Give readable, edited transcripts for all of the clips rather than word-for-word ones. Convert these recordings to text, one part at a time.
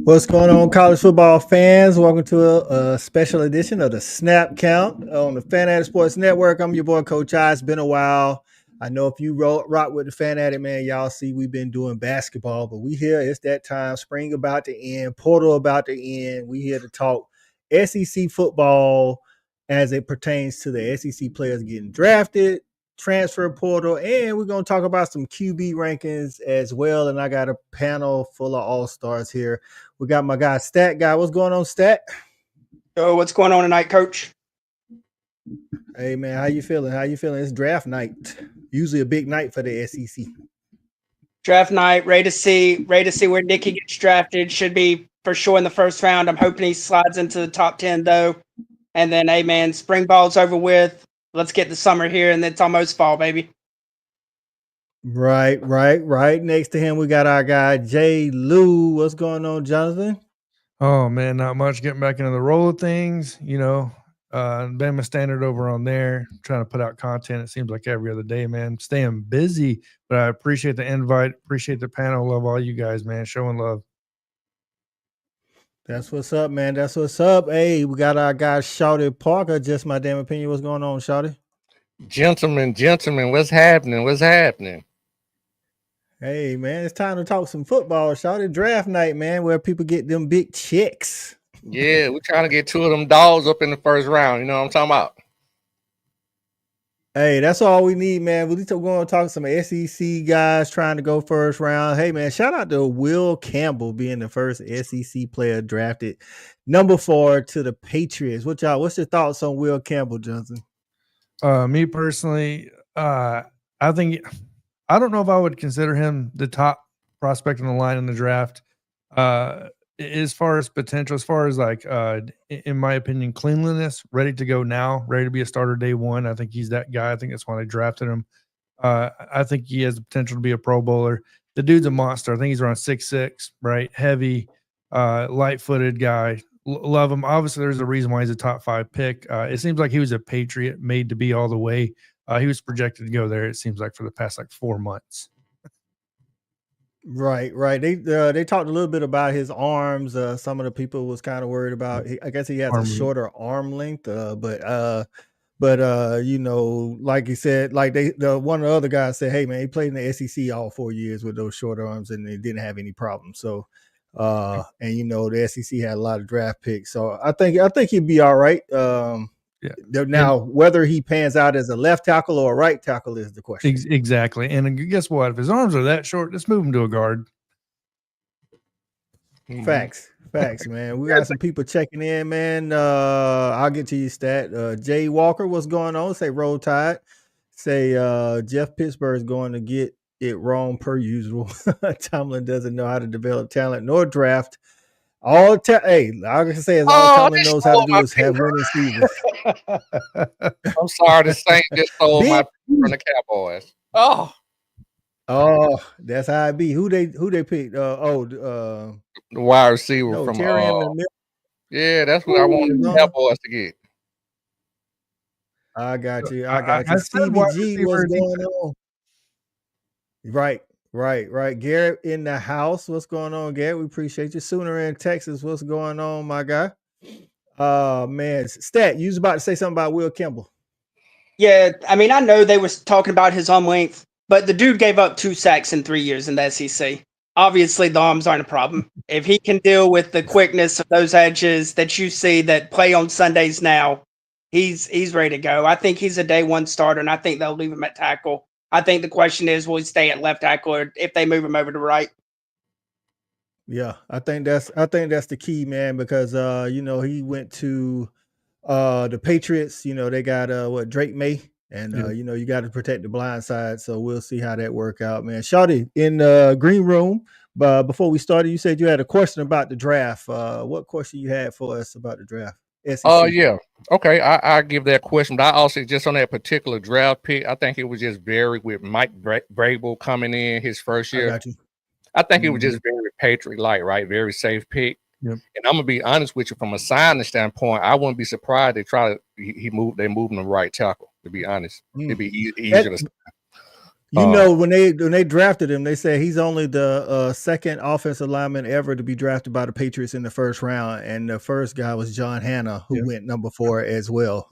What's going on, college football fans? Welcome to a special edition of the Snap Count on the Fanatic Sports Network. I'm your boy, Coach I. It's been a while. I know if you rock with the Fanatic, man, y'all see we've been doing basketball, but we here. It's that time. Spring about to end. Portal about to end. We here to talk SEC football as it pertains to the SEC players getting drafted, transfer portal, and we're going to talk about some QB rankings as well. And I got a panel full of all-stars here. We got my guy, Stat Guy. What's going on, Stat? So what's going on tonight, Coach? Hey, man, how you feeling? How you feeling? It's draft night. Usually a big night for the SEC. Draft night, ready to see where Nicky gets drafted. Should be for sure in the first round. I'm hoping he slides into the top 10, though. And then, hey, man, spring ball's over with. Let's get the summer here, and it's almost fall, baby. Right. Next to him, we got our guy, Jay Lou. What's going on, Jonathan? Oh, man, not much. Getting back into the roll of things, Bama Standard over on there, trying to put out content. It seems like every other day, man. Staying busy, but I appreciate the invite. Appreciate the panel. Love all you guys, man. Showing love. That's what's up, man. That's what's up. Hey, we got our guy, Shawty Parker. Just my damn opinion. What's going on, Shawty? Gentlemen, what's happening? Hey, man, it's time to talk some football, Shawty. Draft night, man, where people get them big checks. Yeah, we're trying to get two of them dogs up in the first round. You know what I'm talking about? Hey, that's all we need, man. We're going to talk to some SEC guys trying to go first round. Hey, man, shout out to Will Campbell being the first SEC player drafted, number 4 to the Patriots. What's your thoughts on Will Campbell, Johnson? Me personally, I think I don't know if I would consider him the top prospect on the line in the draft. As far as potential, as far as in my opinion, cleanliness, ready to go now, ready to be a starter day one. I think he's that guy. I think that's why they drafted him. I think he has the potential to be a Pro Bowler. The dude's a monster. I think he's around 6'6", right? Heavy, light-footed guy. Love him. Obviously, there's a reason why he's a top 5 pick. It seems like he was a Patriot made to be all the way. He was projected to go there, it seems like, for the past 4 months. Right. They talked a little bit about his arms. Some of the people was kind of worried about. I guess he has a shorter arm length. But like he said, like one of the other guys said, hey man, he played in the SEC all 4 years with those short arms, and they didn't have any problems. So, and the SEC had a lot of draft picks. So I think he'd be all right. Yeah. Now, whether he pans out as a left tackle or a right tackle is the question. Exactly. And guess what? If his arms are that short, just move him to a guard. Facts, man. We got some people checking in, man. I'll get to you, Stat. Jay Walker, what's going on? Say Roll Tide. Say Jeff Pittsburgh's going to get it wrong per usual. Tomlin doesn't know how to develop talent nor draft. All I can say is all Tomlin knows how to do is have winning seasons. I'm sorry, the Saints just stole my from the Cowboys. Oh, that's how it be. Who they picked? The wide receiver from Terry in the middle. Yeah, that's what I wanted the Cowboys to get. I got you. CBG, what's going on? Right. Garrett in the house. What's going on, Garrett? We appreciate you. Sooner in Texas. What's going on, my guy? Man, Stat, you was about to say something about Will Campbell. Yeah, I mean, I know they was talking about his arm length, but the dude gave up 2 sacks in 3 years in the SEC. Obviously, the arms aren't a problem. If he can deal with the quickness of those edges that you see that play on Sundays now, he's ready to go. I think he's a day one starter, and I think they'll leave him at tackle. I think the question is, will he stay at left tackle, or if they move him over to right? Yeah, I think that's the key, man, because he went to the Patriots. They got Drake May, and you got to protect the blind side. So we'll see how that work out, man. Shawty in the green room. But before we started, you said you had a question about the draft. What question you had for us about the draft? Yeah. Okay, I give that question, but I also just on that particular draft pick, I think it was just very with Mike Vrabel coming in his first year. I think it was just very Patriot-like, right? Very safe pick. Yep. And I'm gonna be honest with you, from a signing standpoint, I wouldn't be surprised they moved him to right tackle. To be honest, it'd be easier to. You know, when they drafted him, they said he's only the second offensive lineman ever to be drafted by the Patriots in the first round, and the first guy was John Hanna, who went number 4 as well.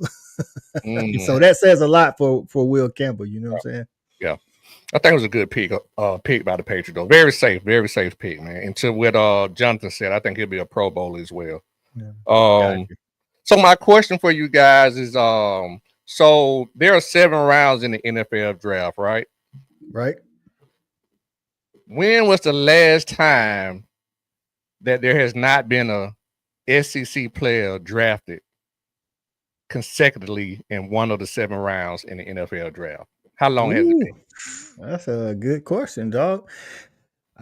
So that says a lot for Will Campbell. You know what I'm saying? Yeah, I think it was a good pick by the Patriots, though. Very safe pick, man. And to what Jonathan said, I think he'll be a Pro Bowler as well. Yeah. So my question for you guys is, so there are 7 rounds in the NFL draft, right? Right. When was the last time that there has not been a SEC player drafted consecutively in one of the 7 rounds in the NFL draft? How long has it been? That's a good question, dog.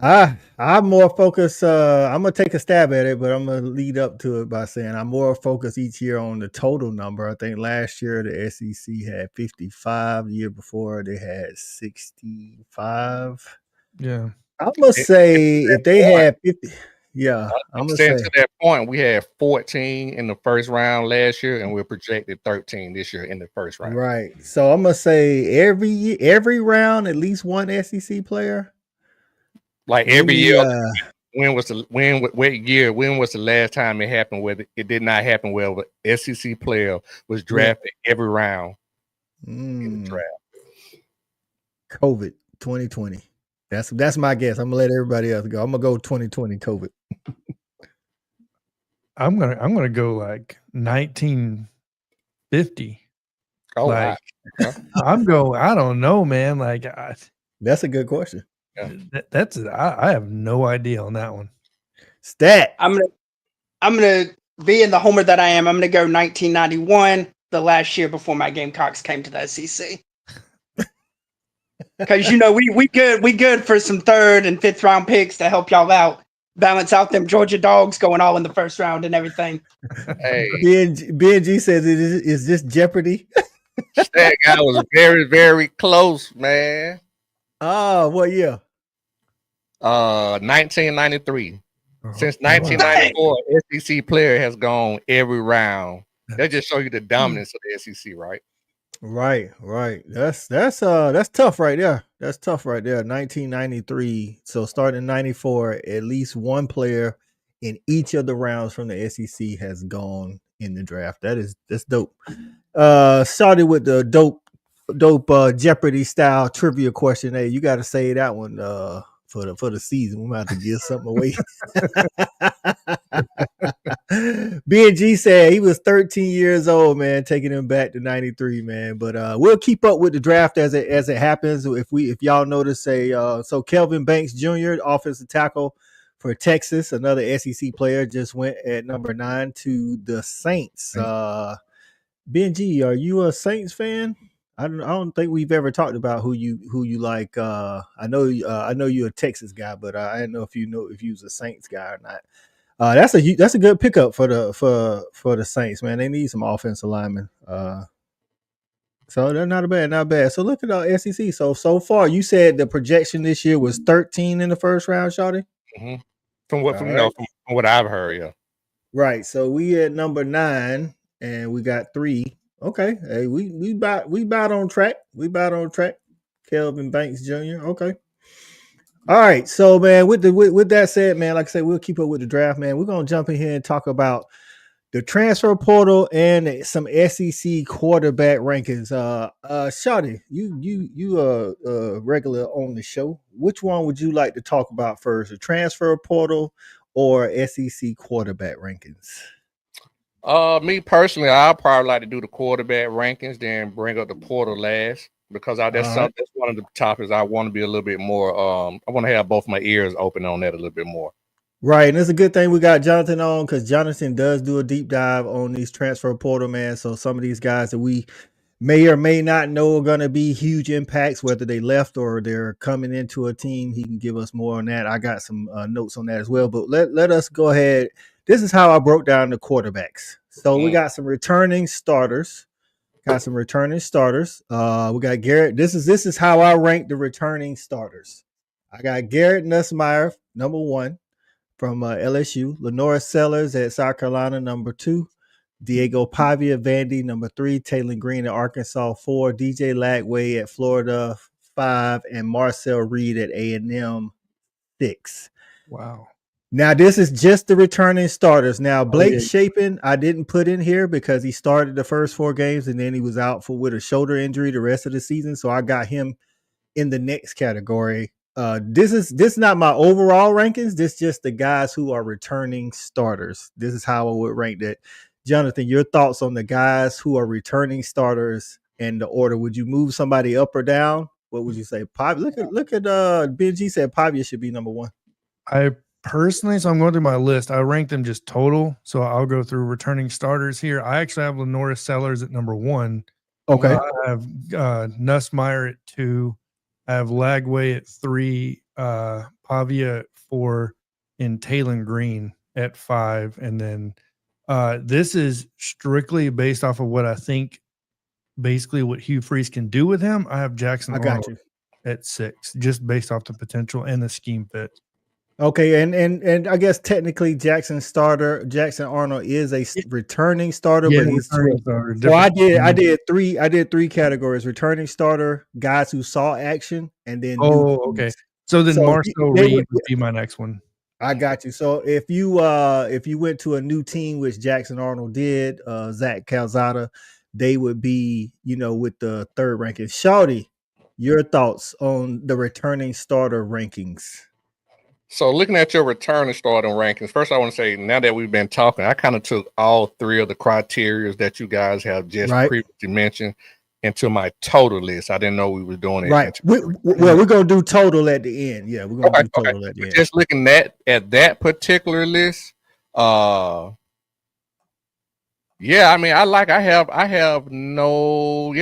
I'm more focused. I'm gonna take a stab at it, but I'm gonna lead up to it by saying I'm more focused each year on the total number. I think last year the SEC had 55. The year before they had 65. Yeah, I'm gonna say if they had 50. Yeah, I'm gonna say to that point, we had 14 in the first round last year, and we're projected 13 this year in the first round. Right. So I'm gonna say every round at least one SEC player. Like every year. When was the last time it happened where it did not happen where an SEC player was drafted every round in the draft? COVID 2020. That's my guess. I'm gonna let everybody else go. I'm gonna go 2020 COVID. I'm gonna go like 1950. Oh, like wow. I don't know, man. Like that's a good question. Yeah. I have no idea on that one. Stat. I'm gonna be in the homer that I am. I'm gonna go 1991, the last year before my Gamecocks came to the SEC. Because we good for some 3rd and 5th round picks to help y'all out, balance out them Georgia dogs going all in the first round and everything. Hey, BNG says is this Jeopardy? That guy was very, very close, man. Oh, what year? 1993. Since 1994, SEC player has gone every round. That just show you the dominance of the SEC, right? Right. That's tough right there. That's tough right there. 1993. So starting in 94, at least one player in each of the rounds from the SEC has gone in the draft. That's dope. Started with the dope Jeopardy style trivia question. Hey, you got to say that one for the season. We're about to give something away. BNG said he was 13 years old, man, taking him back to 93, man. But we'll keep up with the draft as it happens. If y'all notice, so Kelvin Banks Jr., offensive tackle for Texas, another SEC player, just went at number 9 to the Saints. BNG, are you a Saints fan? I don't think we've ever talked about who you like. I know you're a Texas guy, but I didn't know if you was a Saints guy or not. That's a good pickup for the Saints, man. They need some offensive linemen. So they're not bad. So look at our SEC. So far, you said the projection this year was 13 in the first round, Shawty? Mm-hmm. From what I've heard, yeah. Right. So we at number 9, and we got 3. Okay. Hey, we about on track. Kelvin Banks Jr. Okay. All right. So, man, with that said, man, like I said, we'll keep up with the draft, man. We're gonna jump in here and talk about the transfer portal and some SEC quarterback rankings. Shawty, you regular on the show. Which one would you like to talk about first? The transfer portal or SEC quarterback rankings? Me personally, I'd probably like to do the quarterback rankings, then bring up the portal last, because that's one of the topics I want to be a little bit more. I want to have both my ears open on that a little bit more. Right, and it's a good thing we got Jonathan on, because Jonathan does do a deep dive on these transfer portal, man. So some of these guys that we may or may not know are going to be huge impacts, whether they left or they're coming into a team. He can give us more on that. I got some notes on that as well, but let us go ahead. This is how I broke down the quarterbacks. So we got some returning starters. We got Garrett. This is how I rank the returning starters. I got Garrett Nussmeier, number 1 from LSU. Lenore Sellers at South Carolina, number 2. Diego Pavia, Vandy, number 3. Taylor Green at Arkansas, 4. DJ Lagway at Florida, 5, and Marcel Reed at A&M 6. Wow. Now, this is just the returning starters. Now, Blake Shapen, I didn't put in here because he started the first 4 games and then he was out with a shoulder injury the rest of the season. So I got him in the next category. This is not my overall rankings. This is just the guys who are returning starters. This is how I would rank that. Jonathan, your thoughts on the guys who are returning starters and the order? Would you move somebody up or down? What would you say? Look at Benji said Pavia should be number 1. I personally, so I'm going through my list. I rank them just total. So I'll go through returning starters here. I actually have Lenoris Sellers at number 1. Okay. I have Nussmeier at 2. I have Lagway at 3, Pavia at 4, and Taylon Green at 5. And then this is strictly based off of what I think, basically what Hugh Freeze can do with him. I have Jackson Arnold at 6, just based off the potential and the scheme fit. Okay, and I guess technically Jackson Arnold is a returning starter, but he's starter. So I did 3 categories: returning starter, guys who saw action, and then okay. So then Marcel Reed would be my next one. I got you. So if you went to a new team, which Jackson Arnold did, Zach Calzada, they would be, with the 3rd ranking. Shawty, your thoughts on the returning starter rankings? So looking at your returning starting rankings, first I want to say, now that we've been talking, I kind of took all 3 of the criteria that you guys have just previously mentioned into my total list. I didn't know we were doing it. Right. We're going to do total at the end. Yeah, we're going to do total at the end. Just looking at that particular list, I mean, I have no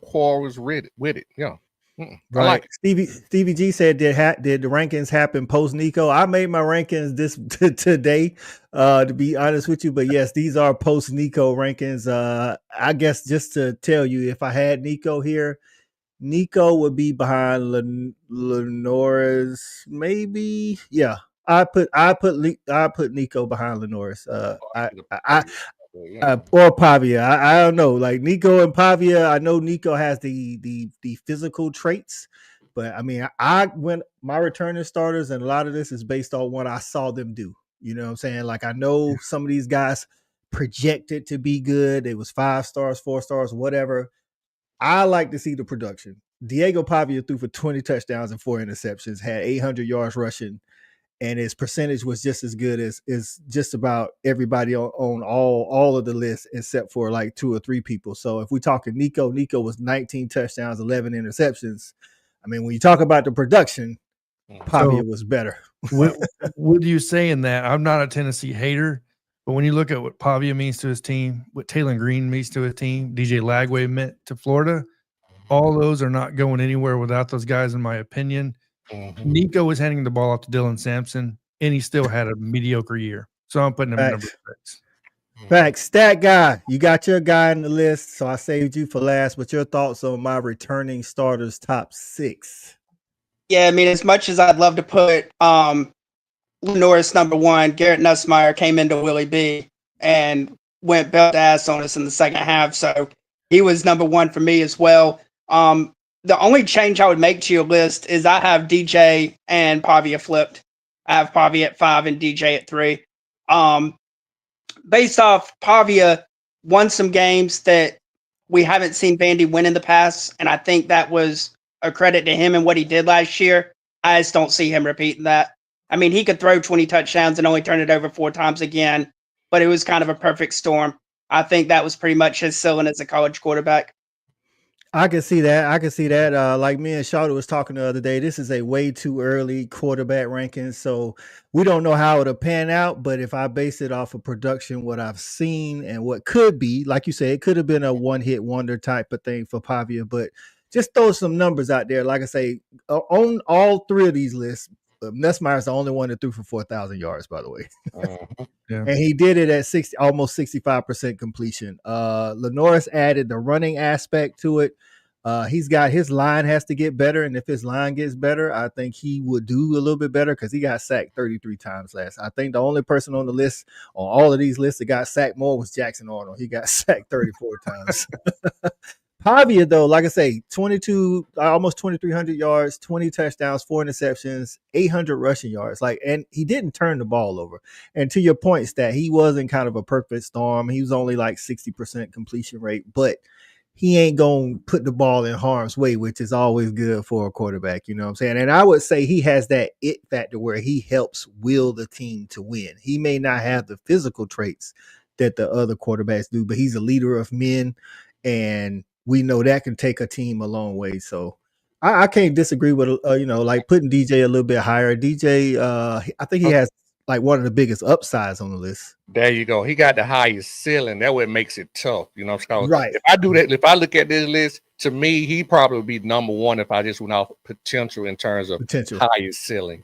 quarrels with it. Yeah. Right. I like Stevie G said, did the rankings happen post Nico? I made my rankings today, to be honest with you. But yes, these are post Nico rankings. I guess just to tell you, if I had Nico here, Nico would be behind Lenoris, maybe. Yeah, I put Nico behind Lenoris. Or Pavia. I don't know. Like Nico and Pavia, I know Nico has the physical traits, but I mean, I went my returning starters, and a lot of this is based on what I saw them do. You know what I'm saying? Like I know some of these guys projected to be good. It was 5 stars, 4 stars, whatever. I like to see the production. Diego Pavia threw for 20 touchdowns and 4 interceptions, had 800 yards rushing, and his percentage was just as good as just about everybody on all of the lists except for like 2 or 3 people. So if we're talking Nico was 19 touchdowns, 11 interceptions. I mean, when you talk about the production, Pavia was better. What you saying that? I'm not a Tennessee hater, but when you look at what Pavia means to his team, what Taylon Green means to his team, DJ Lagway meant to Florida, all those are not going anywhere without those guys, in my opinion. Mm-hmm. Nico was handing the ball off to Dylan Sampson, and he still had a mediocre year. So I'm putting him at number 6. Facts. Stat guy, you got your guy in the list, so I saved you for last. But your thoughts on my returning starters top 6? Yeah, I mean, as much as I'd love to put Lenoris number 1, Garrett Nussmeier came into Willie B and went belt ass on us in the second half. So he was number 1 for me as well. The only change I would make to your list is I have DJ and Pavia flipped. I have Pavia at 5 and DJ at 3. Based off Pavia won some games that we haven't seen Vandy win in the past, and I think that was a credit to him and what he did last year. I just don't see him repeating that. I mean, he could throw 20 touchdowns and only turn it over 4 times again, but it was kind of a perfect storm. I think that was pretty much his ceiling as a college quarterback. I can see that. Like me and Shawty was talking the other day, this is a way too early quarterback ranking, so we don't know how it'll pan out. But if I base it off of production, what I've seen and what could be, like you said, it could have been a one-hit wonder type of thing for Pavia. But just throw some numbers out there. Like I say, on all 3 of these lists, Nussmeier's the only one that threw for 4,000 yards, by the way. And he did it at almost 65% completion. Lenoris added the running aspect to it. He's got his line has to get better, and if his line gets better, I think he would do a little bit better because he got sacked 33 times last. I think the only person on the list, on all of these lists, that got sacked more was Jackson Arnold. He got sacked 34 times. Pavia, though, like I say, 22, almost 2,300 yards, 20 touchdowns, 4 interceptions, 800 rushing yards. And he didn't turn the ball over. And to your point, Stat, he wasn't kind of a perfect storm. He was only like 60% completion rate, but he ain't going to put the ball in harm's way, which is always good for a quarterback. You know what I'm saying? And I would say he has that it factor where he helps will the team to win. He may not have the physical traits that the other quarterbacks do, but he's a leader of men, and we know that can take a team a long way. So I can't disagree with, like putting DJ a little bit higher. DJ, I think he has like one of the biggest upsides on the list. There you go. He got the highest ceiling. That way it makes it tough. You know, right. If I do that, if I look at this list, to me, he probably would be number one if I just went off potential in terms of highest ceiling.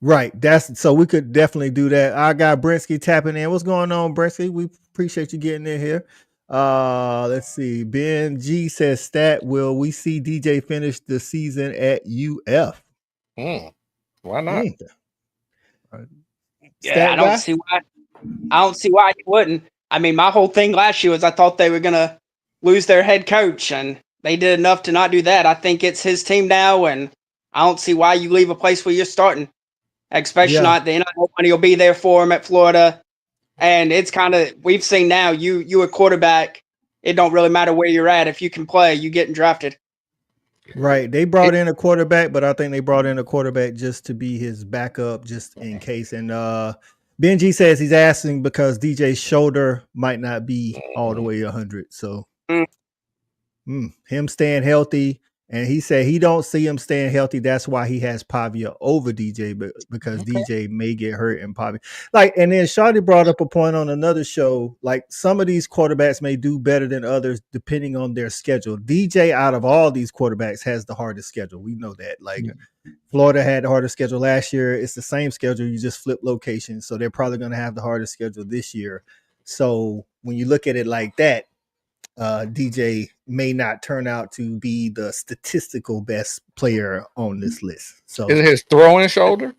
Right. So we could definitely do that. I got Brinsky tapping in. What's going on, Brinsky? We appreciate you getting in here. Let's see. Ben G says, Stat, will we see DJ finish the season at UF? Why not? Yeah, I don't see why he wouldn't. I mean, my whole thing last year was I thought they were gonna lose their head coach, and they did enough to not do that. I think it's his team now, and I don't see why you leave a place where you're starting. Especially not the NIL money will be there for him at Florida. And it's kind of, we've seen now, you a quarterback, it don't really matter where you're at. If you can play, you getting drafted. Right. They brought in a quarterback, but I think they brought in a quarterback just to be his backup, just in case. And Benji says he's asking because DJ's shoulder might not be all the way 100. So him staying healthy. And he said he don't see him staying healthy. That's why he has Pavia over DJ, but because DJ may get hurt and Pavia. And then Shawty brought up a point on another show. Like, some of these quarterbacks may do better than others depending on their schedule. DJ, out of all these quarterbacks, has the hardest schedule. We know that. Florida had the hardest schedule last year. It's the same schedule. You just flip locations. So they're probably going to have the hardest schedule this year. So when you look at it like that, DJ may not turn out to be the statistical best player on this list. So is it his throwing shoulder?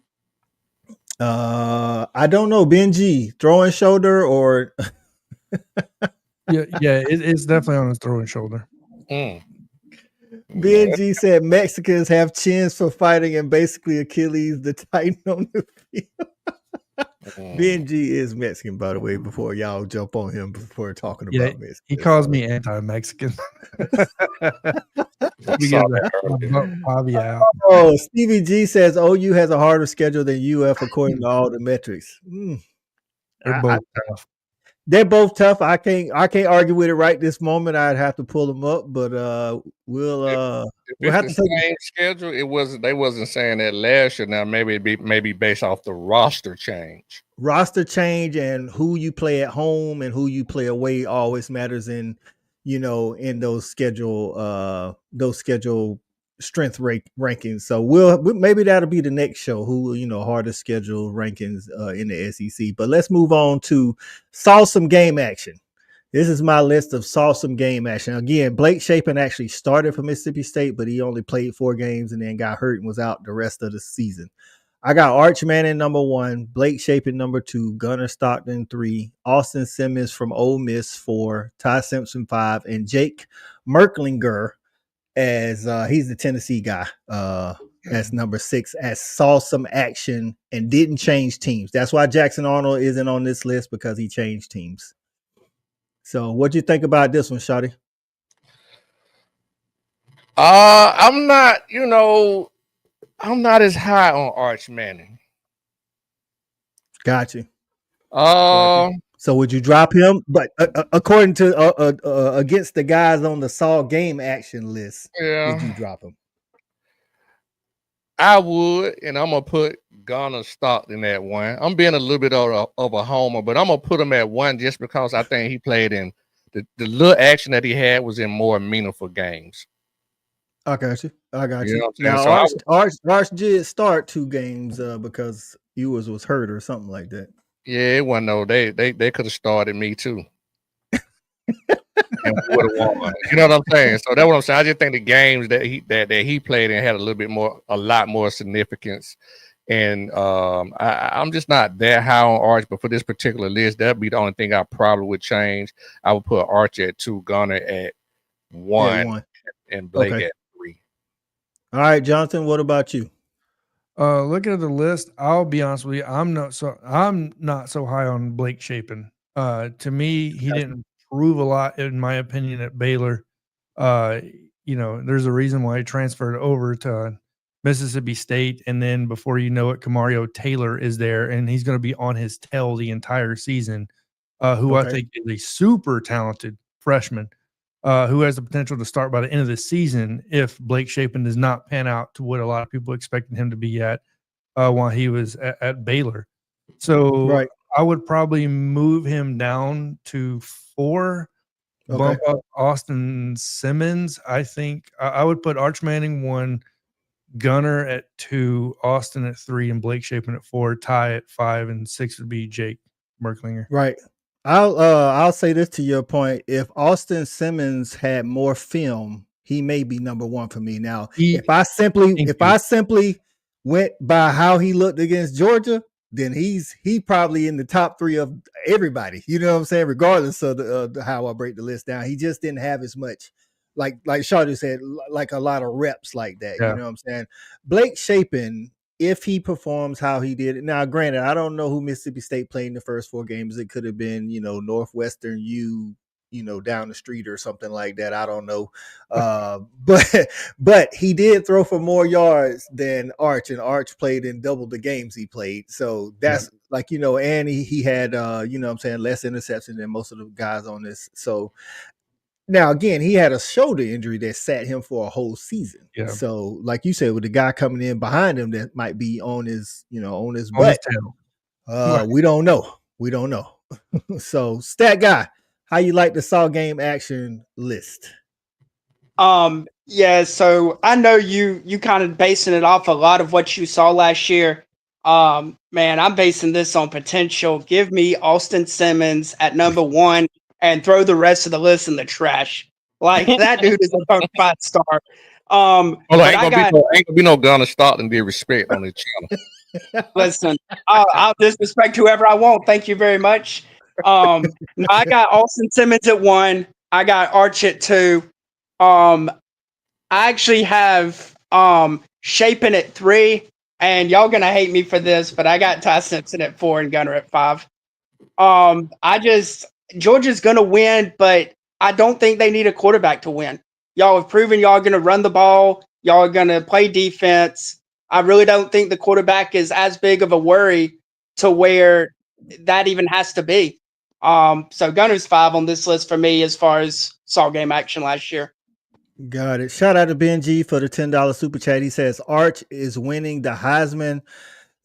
I don't know. Benji, throwing shoulder or it's definitely on his throwing shoulder. Benji said Mexicans have chins for fighting and basically Achilles the Titan on the field. Benji is Mexican, by the way, before y'all jump on him before talking about Mexican. He calls me anti-Mexican. Oh, Stevie G says OU has a harder schedule than UF according to all the metrics. They're both tough. They're both tough. I can't argue with it right this moment. I'd have to pull them up, but we'll have to take the same schedule. They wasn't saying that last year. Now maybe it'd be based off the roster change. Roster change and who you play at home and who you play away always matters in those schedule strength rankings. So maybe that'll be the next show. Who hardest schedule rankings in the SEC. But let's move on to saw some game action. This is my list of saw some game action. Again, Blake Shapen actually started for Mississippi State, but he only played 4 games and then got hurt and was out the rest of the season. I got Arch Manning number 1, Blake Shapen number 2, Gunnar Stockton 3, Austin Simmons from Ole Miss 4, Ty Simpson 5, and Jake Merklinger as he's the Tennessee guy as number 6, as saw some action and didn't change teams. That's why Jackson Arnold isn't on this list, because he changed teams. So what do you think about this one, Shawty? I'm not as high on Arch Manning. Got you. So would you drop him? But according to against the guys on the saw game action list, would you drop him? I would, and I'm gonna put Gunnar Stockton at 1. I'm being a little bit of a homer, but I'm gonna put him at 1 just because I think he played in the little action that he had was in more meaningful games. I got you. You now, Arch did start 2 games because Ewers was hurt or something like that. Yeah, it wasn't no. They could have started me too. And we would have won. You know what I'm saying? So that's what I'm saying. I just think the games that he played in had a lot more significance. And I'm just not that high on Arch, but for this particular list, that'd be the only thing I probably would change. I would put Arch at 2, Gunnar at 1, and Blake at 3. All right, Jonathan, what about you? Looking at the list, I'll be honest with you, I'm not so high on Blake Shapen. To me, he didn't prove a lot, in my opinion, at Baylor. There's a reason why he transferred over to Mississippi State, and then before you know it, Kamario Taylor is there, and he's going to be on his tail the entire season. Who I think is a super talented freshman, who has the potential to start by the end of the season if Blake Shapen does not pan out to what a lot of people expected him to be at while he was at Baylor. So I would probably move him down to 4, bump up Austin Simmons. I think I would put Arch Manning 1, Gunner at 2, Austin at 3, and Blake Shapen at 4, Ty at 5, and 6 would be Jake Merklinger. Right. I'll say this to your point. If Austin Simmons had more film, he may be number 1 for me. Now, if I simply went by how he looked against Georgia, then he probably in the top 3 of everybody. You know what I'm saying? Regardless of how I break the list down, he just didn't have as much, like Shawty said, like a lot of reps like that. Yeah. You know what I'm saying? Blake Shapen, if he performs how he did it. Now, granted, I don't know who Mississippi State played in the first 4 games. It could have been, Northwestern down the street or something like that. I don't know. But he did throw for more yards than Arch, and Arch played in double the games he played. So that's and he had, less interception than most of the guys on this. So now, again, he had a shoulder injury that sat him for a whole season. Yeah. So, like you said, with the guy coming in behind him that might be on his butt. We don't know. So, Stat Guy, how you like the Saw game action list? Yeah, so I know you kind of basing it off a lot of what you saw last year. Man, I'm basing this on potential. Give me Austin Simmons at number 1. And throw the rest of the list in the trash. Like, that dude is a bona fide star. Ain't gonna be no Gunner Stockton disrespect on this channel. Listen, I'll disrespect whoever I want. Thank you very much. I got Austin Simmons at 1. I got Arch at 2. I actually have Shapen at 3. And y'all gonna hate me for this, but I got Ty Simpson at 4 and Gunner at 5. Georgia's going to win, but I don't think they need a quarterback to win. Y'all have proven y'all are going to run the ball. Y'all are going to play defense. I really don't think the quarterback is as big of a worry to where that even has to be. So Gunner's 5 on this list for me as far as Saw game action last year. Got it. Shout out to Benji for the $10 super chat. He says Arch is winning the Heisman.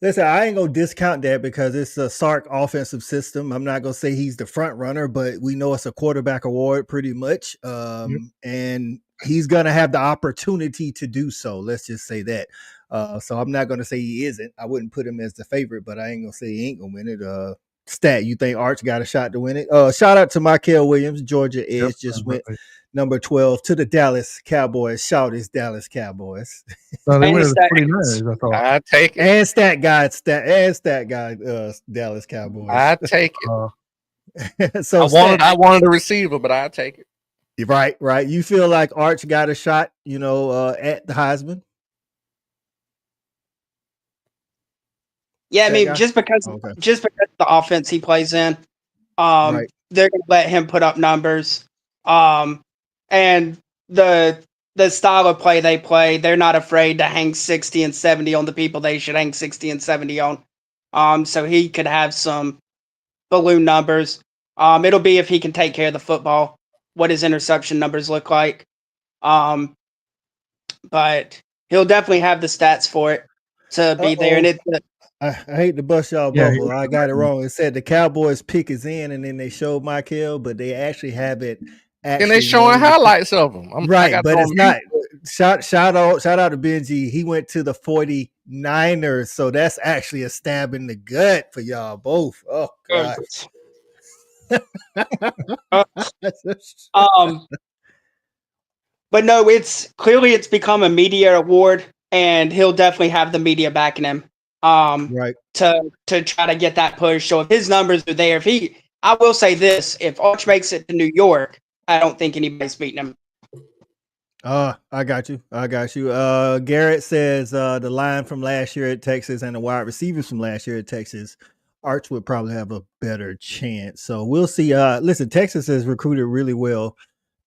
Listen, I ain't gonna discount that because it's a Sark offensive system. I'm not gonna say he's the front runner, but we know it's a quarterback award pretty much. And he's gonna have the opportunity to do so. Let's just say that. So I'm not gonna say he isn't. I wouldn't put him as the favorite, but I ain't gonna say he ain't gonna win it. Stat, you think Arch got a shot to win it? Shout out to Michael Williams, Georgia Edge went number 12 to the Dallas Cowboys. Shout his Dallas Cowboys. No, they were the 49ers, I thought. I take it. And stat guy, Dallas Cowboys. I take it. So I wanted a receiver, but I take it. Right. You feel like Arch got a shot, at the Heisman? Yeah, I mean, just because of the offense he plays in, they're gonna let him put up numbers. And the style of play they play, they're not afraid to hang 60 and 70 on the people they should hang 60 and 70 on. So he could have some balloon numbers. It'll be if he can take care of the football, what his interception numbers look like. But he'll definitely have the stats for it to be there. And I hate to bust y'all bubble. I got it wrong. It said the Cowboys pick is in, and then they showed Michael, but they actually have it. And they showing highlights of them. But it's not. Shout out to Benji. He went to the 49ers, so that's actually a stab in the gut for y'all both. Oh gosh. But no, it's become a media award, and he'll definitely have the media backing him. To try to get that push. So if his numbers are there, I will say this: if Arch makes it to New York, I don't think anybody's beating him. I got you. Garrett says the line from last year at Texas and the wide receivers from last year at Texas, Arch would probably have a better chance. So we'll see. Listen, Texas has recruited really well,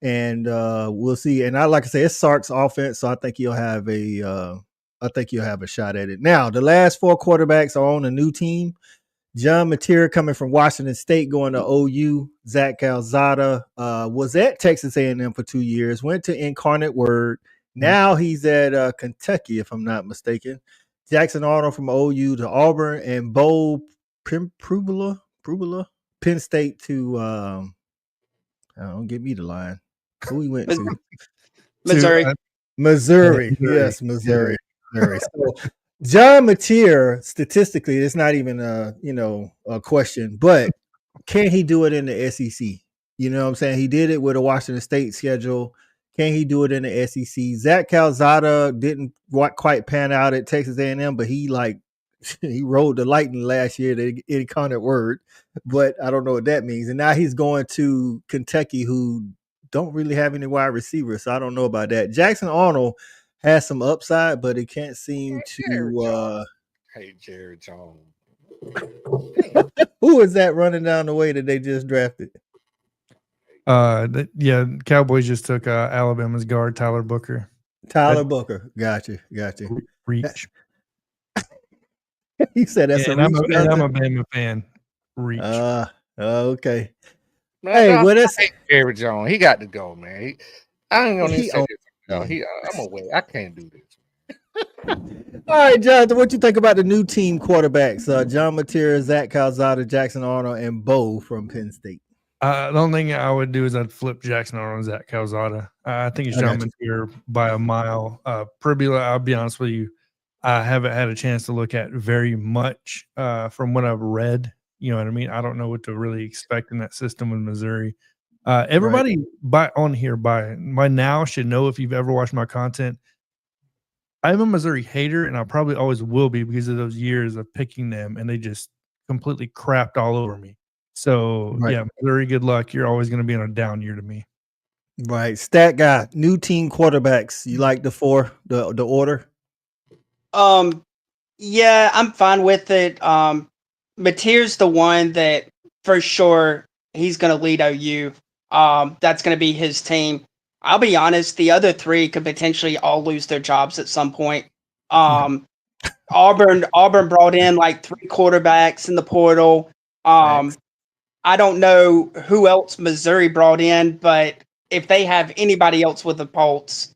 and we'll see. And like I say, it's Sark's offense, so I think he'll have a shot at it. Now, the last 4 quarterbacks are on a new team. John Mateer coming from Washington State, going to OU. Zach Calzada was at Texas A&M for 2 years, went to Incarnate Word. Now he's at Kentucky, if I'm not mistaken. Jackson Arnold from OU to Auburn, and Bo Prubula, Penn State to don't give me the line. Who he went to? Missouri. Missouri. Yes, Missouri. So, John Mateer, statistically, it's not even a question, but can he do it in the SEC? You know what I'm saying? He did it with a Washington State schedule. Can he do it in the SEC? Zach Calzada didn't quite pan out at Texas A&M, but he rode the lightning last year at Incarnate Word, but I don't know what that means. And now he's going to Kentucky, who don't really have any wide receivers, so I don't know about that. Jackson Arnold has some upside, but it can't seem to. Hey, Jared Jones. Who is that running down the way that they just drafted? Cowboys just took Alabama's guard, Tyler Booker. Booker. Gotcha. Reach. He said that's I'm a Bama fan. Reach. Okay. Man, hey, what is Jared Jones? He got to go, man. I ain't gonna say this. No, I'm away. I can't do this. All right, Jonathan, what you think about the new team quarterbacks? John Mateer, Zach Calzada, Jackson Arnold, and Bo from Penn State. The only thing I would do is I'd flip Jackson Arnold and Zach Calzada. I think it's John Mateer by a mile. Pribula, I'll be honest with you, I haven't had a chance to look at very much from what I've read. You know what I mean? I don't know what to really expect in that system with Missouri. Everybody by now should know, if you've ever watched my content, I'm a Missouri hater, and I probably always will be because of those years of picking them, and they just completely crapped all over me. So, yeah, Missouri, good luck. You're always going to be in a down year to me. Right. Stat guy, new team quarterbacks. You like the order? Yeah, I'm fine with it. Mateer's the one that for sure he's going to lead OU. That's going to be his team. I'll be honest, the other 3 could potentially all lose their jobs at some point. Auburn brought in like 3 quarterbacks in the portal. I don't know who else Missouri brought in, but if they have anybody else with a pulse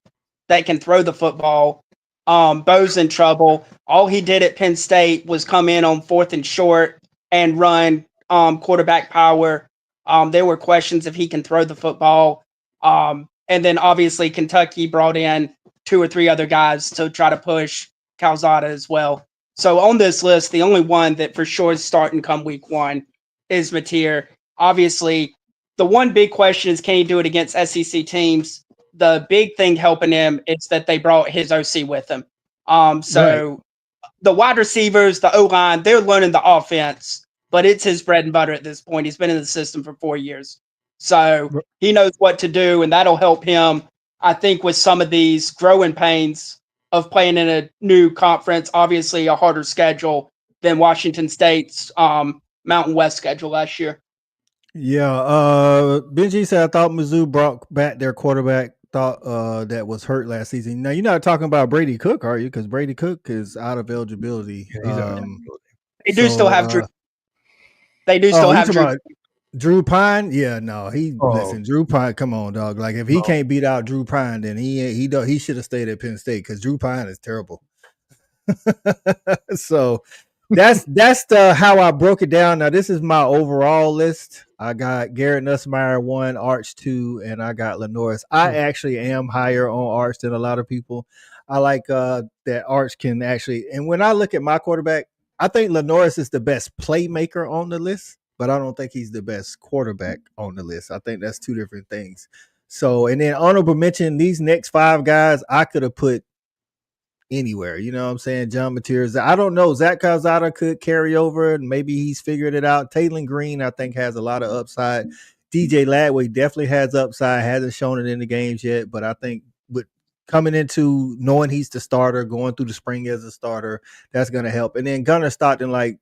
that can throw the football, Bo's in trouble. All he did at Penn State was come in on 4th and short and run quarterback power. There were questions if he can throw the football. And then obviously Kentucky brought in 2 or 3 other guys to try to push Calzada as well. So on this list, the only one that for sure is starting come week 1 is Mateer. Obviously, the one big question is, can he do it against SEC teams? The big thing helping him is that they brought his OC with him. The wide receivers, the O-line, they're learning the offense, but it's his bread and butter at this point. He's been in the system for 4 years. So he knows what to do, and that'll help him, I think, with some of these growing pains of playing in a new conference, obviously a harder schedule than Washington State's Mountain West schedule last year. Yeah, Benji said, I thought Mizzou brought back their quarterback that was hurt last season. Now, you're not talking about Brady Cook, are you? Because Brady Cook is out of eligibility. They do still have Drew. They do still have Drew. Drew Pine, yeah, no, listen, Drew Pine, come on, dog. Like, if he can't beat out Drew Pine, then he should have stayed at Penn State, because Drew Pine is terrible. So that's how I broke it down. Now, this is my overall list. I got Garrett Nussmeier 1, Arch 2, and I got Lenoris. I actually am higher on Arch than a lot of people. I like that Arch can actually, and when I look at my quarterback, I think Lenoris is the best playmaker on the list, but I don't think he's the best quarterback on the list. I think that's 2 different things. So, and then honorable mention, these next 5 guys, I could have put anywhere. You know what I'm saying? John Mateer. I don't know. Zach Calzada could carry over, and maybe he's figured it out. Taylor Green, I think, has a lot of upside. DJ Ladway definitely has upside. Hasn't shown it in the games yet, but I think with coming into knowing he's the starter, going through the spring as a starter, that's going to help. And then Gunnar Stockton, like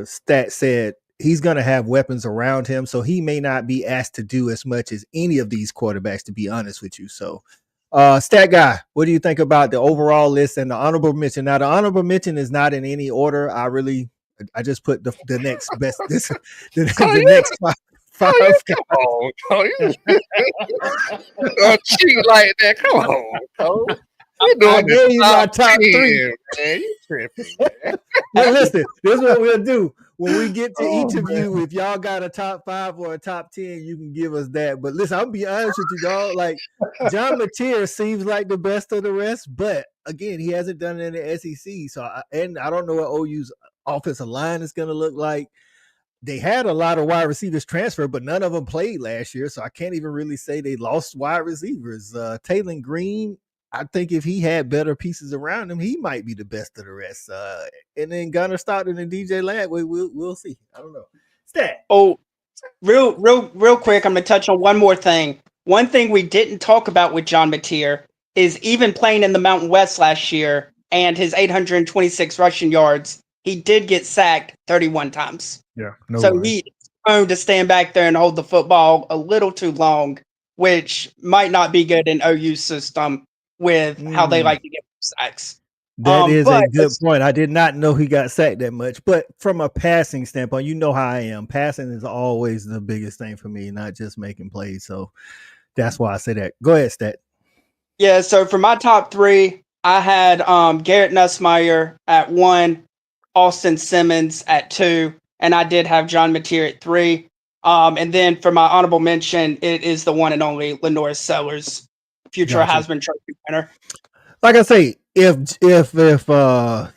Stat said, he's going to have weapons around him, so he may not be asked to do as much as any of these quarterbacks, to be honest with you. So, Stat Guy, what do you think about the overall list and the honorable mention? Now, the honorable mention is not in any order. I just put the next best, the next five. Come on, Cole. Cheat like that. Come on, Cole. I gave you my top 3. Man, you tripping, man. Well, listen, this is what we'll do. When we get to each of you, if y'all got a top 5 or a top 10, you can give us that. But listen, I'll be honest with you, dog. Like, John Mateer seems like the best of the rest, but again, he hasn't done it in the SEC. So, I don't know what OU's offensive line is going to look like. They had a lot of wide receivers transfer, but none of them played last year. So I can't even really say they lost wide receivers. Taylon Green, I think if he had better pieces around him, he might be the best of the rest. And then Gunnar Stockton and DJ Lagway, we'll see. I don't know. Stat. Oh, real quick, I'm going to touch on one more thing. One thing we didn't talk about with John Mateer is even playing in the Mountain West last year and his 826 rushing yards, he did get sacked 31 times. Yeah. He's prone to stand back there and hold the football a little too long, which might not be good in OU's system with how they like to get sacks. That is a good point. I did not know he got sacked that much. But from a passing standpoint, you know how I am. Passing is always the biggest thing for me, not just making plays. So that's why I say that. Go ahead, Stat. Yeah, so for my top 3, I had Garrett Nussmeier at 1, Austin Simmons at 2, and I did have John Mateer at 3. And then for my honorable mention, it is the one and only LaNorris Sellers, future Heisman Trophy winner. Like I say, if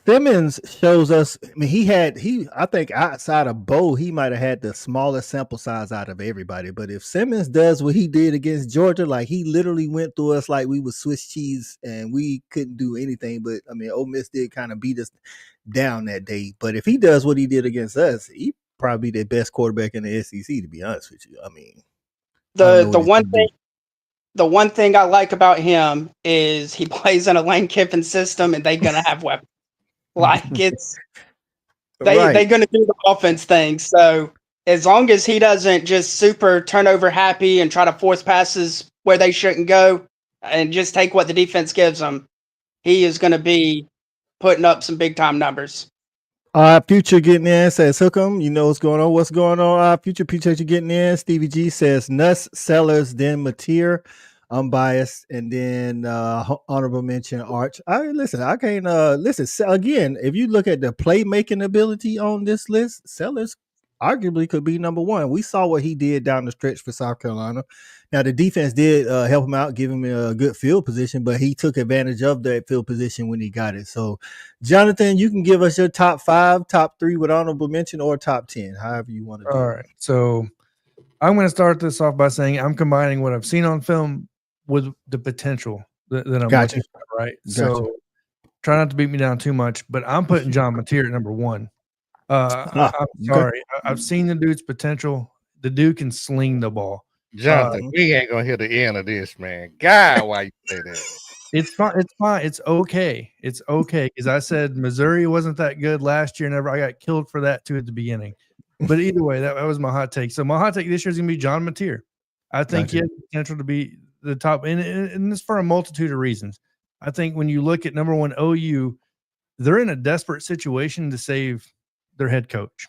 Simmons shows us, I mean, I think outside of Bo, he might have had the smallest sample size out of everybody. But if Simmons does what he did against Georgia, like he literally went through us like we was Swiss cheese and we couldn't do anything. But I mean, Ole Miss did kind of beat us down that day. But if he does what he did against us, he probably the best quarterback in the SEC, to be honest with you. I mean, the one thing I like about him is he plays in a Lane Kiffin system, and they're gonna have weapons. Like they're gonna do the offense thing. So as long as he doesn't just super turnover happy and try to force passes where they shouldn't go, and just take what the defense gives him, he is gonna be putting up some big time numbers. Future getting in says Hookem. You know what's going on. What's going on? Future appreciate you getting in. Stevie G says Nuss, Sellers, then Mateer. Unbiased, and then honorable mention Arch. I can't listen again. If you look at the playmaking ability on this list, Sellers arguably could be number 1. We saw what he did down the stretch for South Carolina. Now the defense did help him out, give him a good field position, but he took advantage of that field position when he got it. So, Jonathan, you can give us your top 5, top 3 with honorable mention, or top 10, however you want to do it. All right. So I'm going to start this off by saying I'm combining what I've seen on film with the potential that I'm looking at, right? So try not to beat me down too much, but I'm putting John Mateer at number 1. I'm sorry. I've seen the dude's potential. The dude can sling the ball. Jonathan, we ain't gonna hear the end of this, man. God, why you say that? It's fine. It's fine. It's okay. It's okay. Because I said Missouri wasn't that good last year, and I got killed for that too at the beginning. But either way, that was my hot take. So my hot take this year is gonna be John Mateer. I think he has the potential to be the top, and this for a multitude of reasons. I think when you look at number 1 OU, they're in a desperate situation to save their head coach.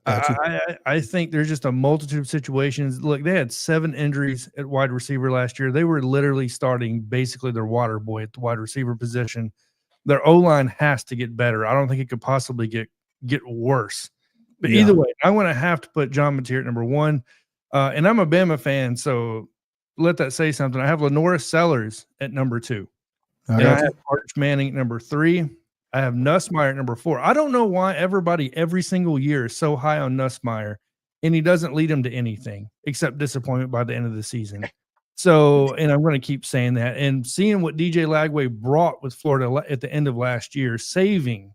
I think there's just a multitude of situations. Look, they had 7 injuries at wide receiver last year. They were literally starting basically their water boy at the wide receiver position. Their O-line has to get better. I don't think it could possibly get worse. But either way, I'm going to have to put John Mateer at number 1. And I'm a Bama fan, so let that say something. I have LaNorris Sellers at number 2. And I have Arch Manning at number 3. I have Nussmeier at number 4. I don't know why everybody every single year is so high on Nussmeier, and he doesn't lead them to anything except disappointment by the end of the season. So, and I'm going to keep saying that. And seeing what DJ Lagway brought with Florida at the end of last year, saving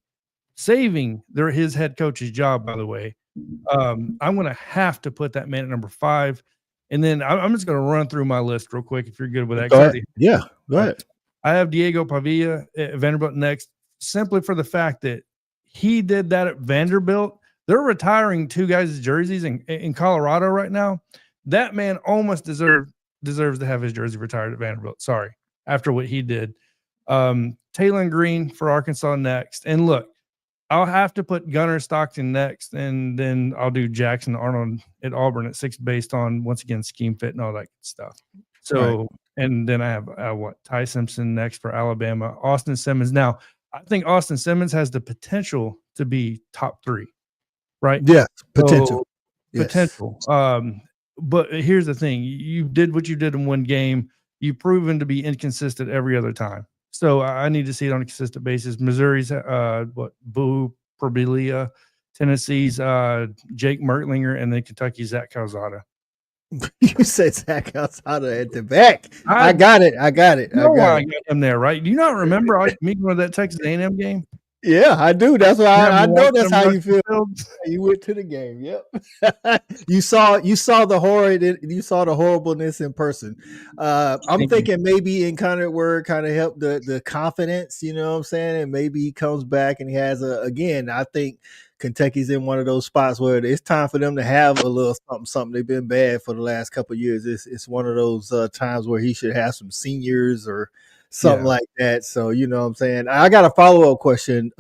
his head coach's job, by the way, I'm going to have to put that man at number 5. And then I'm just going to run through my list real quick if you're good with that. Go ahead. Yeah, go ahead. I have Diego Pavia at Vanderbilt next, simply for the fact that he did that at Vanderbilt. They're retiring 2 guys' jerseys in Colorado right now. That man almost deserves to have his jersey retired at Vanderbilt. Sorry, after what he did. Taylon Green for Arkansas next. And look, I'll have to put Gunnar Stockton next, and then I'll do Jackson Arnold at Auburn at 6 based on, once again, scheme fit and all that good stuff. So, right. And then I have Ty Simpson next for Alabama. Austin Simmons. Now, I think Austin Simmons has the potential to be top 3, right? Yeah, potential. So, potential. But here's the thing. You did what you did in one game. You've proven to be inconsistent every other time. So I need to see it on a consistent basis. Missouri's Boo Perbilia, Tennessee's Jake Mertlinger, and then Kentucky's Zach Calzada. You said Zach Calzada at the back. I got it. I got him there, right? Do you not remember me going to that Texas A&M game? Yeah, I do. That's why I know that's how you feel. You went to the game. Yep. You saw the horror. You saw the horribleness in person. I'm thinking maybe Incarnate Word kind of helped the confidence. You know what I'm saying? And maybe he comes back and he has again. I think Kentucky's in one of those spots where it's time for them to have a little something. They've been bad for the last couple of years. It's one of those times where he should have some seniors or something like that. So, you know what I'm saying? I got a follow-up question.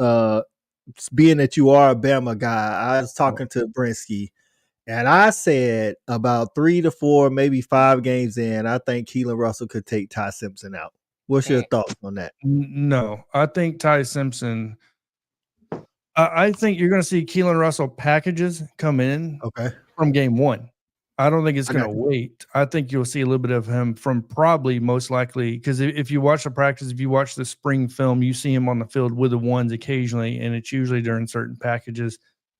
Being that you are a Bama guy, I was talking to Brinsky, and I said about 3 to 4, maybe 5 games in, I think Keelan Russell could take Ty Simpson out. What's your thoughts on that? No, I think Ty Simpson I think you're going to see Keelan Russell packages come in from game 1. I don't think it's going to wait. I think you'll see a little bit of him from probably most likely, because if you watch the practice, if you watch the spring film, you see him on the field with the ones occasionally, and it's usually during certain packages.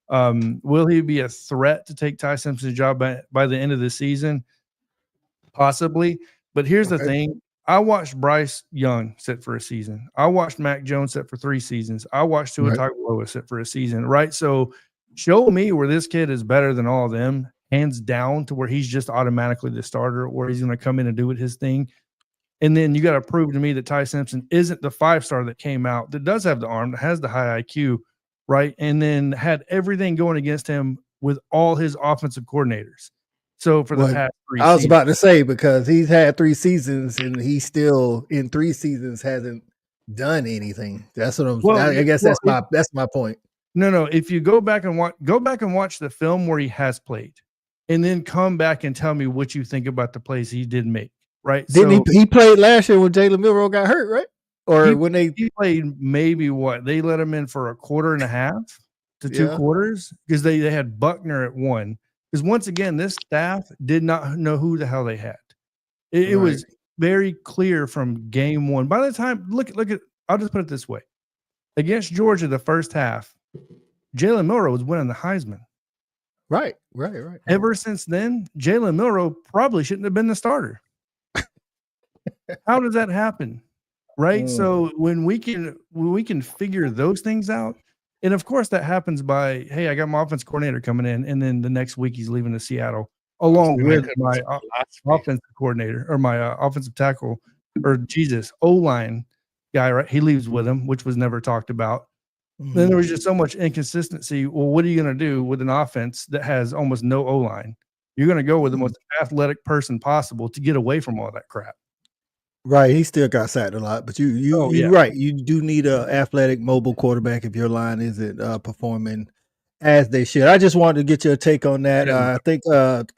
Will he be a threat to take Ty Simpson's job by the end of the season? Possibly. But here's the thing. I watched Bryce Young sit for a season. I watched Mac Jones sit for 3 seasons. I watched Tua Tagovailoa sit for a season, right? So show me where this kid is better than all of them, hands down, to where he's just automatically the starter, or he's going to come in and do it his thing. And then you got to prove to me that Ty Simpson isn't the 5-star that came out, that does have the arm, that has the high IQ, right? And then had everything going against him with all his offensive coordinators. So for the past 3 seasons. I was about to say, because he's had 3 seasons and he still in 3 seasons hasn't done anything. That's what I'm saying. I guess that's my point. No. If you go back and watch the film where he has played, and then come back and tell me what you think about the plays he did make, right? Didn't he played last year when Jalen Milroe got hurt, right? Or he played maybe they let him in for a quarter and a half to 2 quarters, because they had Buckner at 1. Because once again, this staff did not know who the hell they had. It was very clear from game 1. By the time, look at, I'll just put it this way. Against Georgia, the first half, Jalen Milroe was winning the Heisman. Right. Ever since then, Jalen Milroe probably shouldn't have been the starter. How does that happen? Right. So when we can figure those things out, and of course that happens by, hey, I got my offense coordinator coming in, and then the next week he's leaving to Seattle along with my offensive coordinator, or my offensive tackle, or O-line guy, right? He leaves with him, which was never talked about. Then there was just so much inconsistency. Well, what are you going to do with an offense that has almost no O-line? You're going to go with the most athletic person possible to get away from all that crap. Right. He still got sacked a lot, but you're right. You do need an athletic, mobile quarterback if your line isn't performing as they should. I just wanted to get your take on that. I think like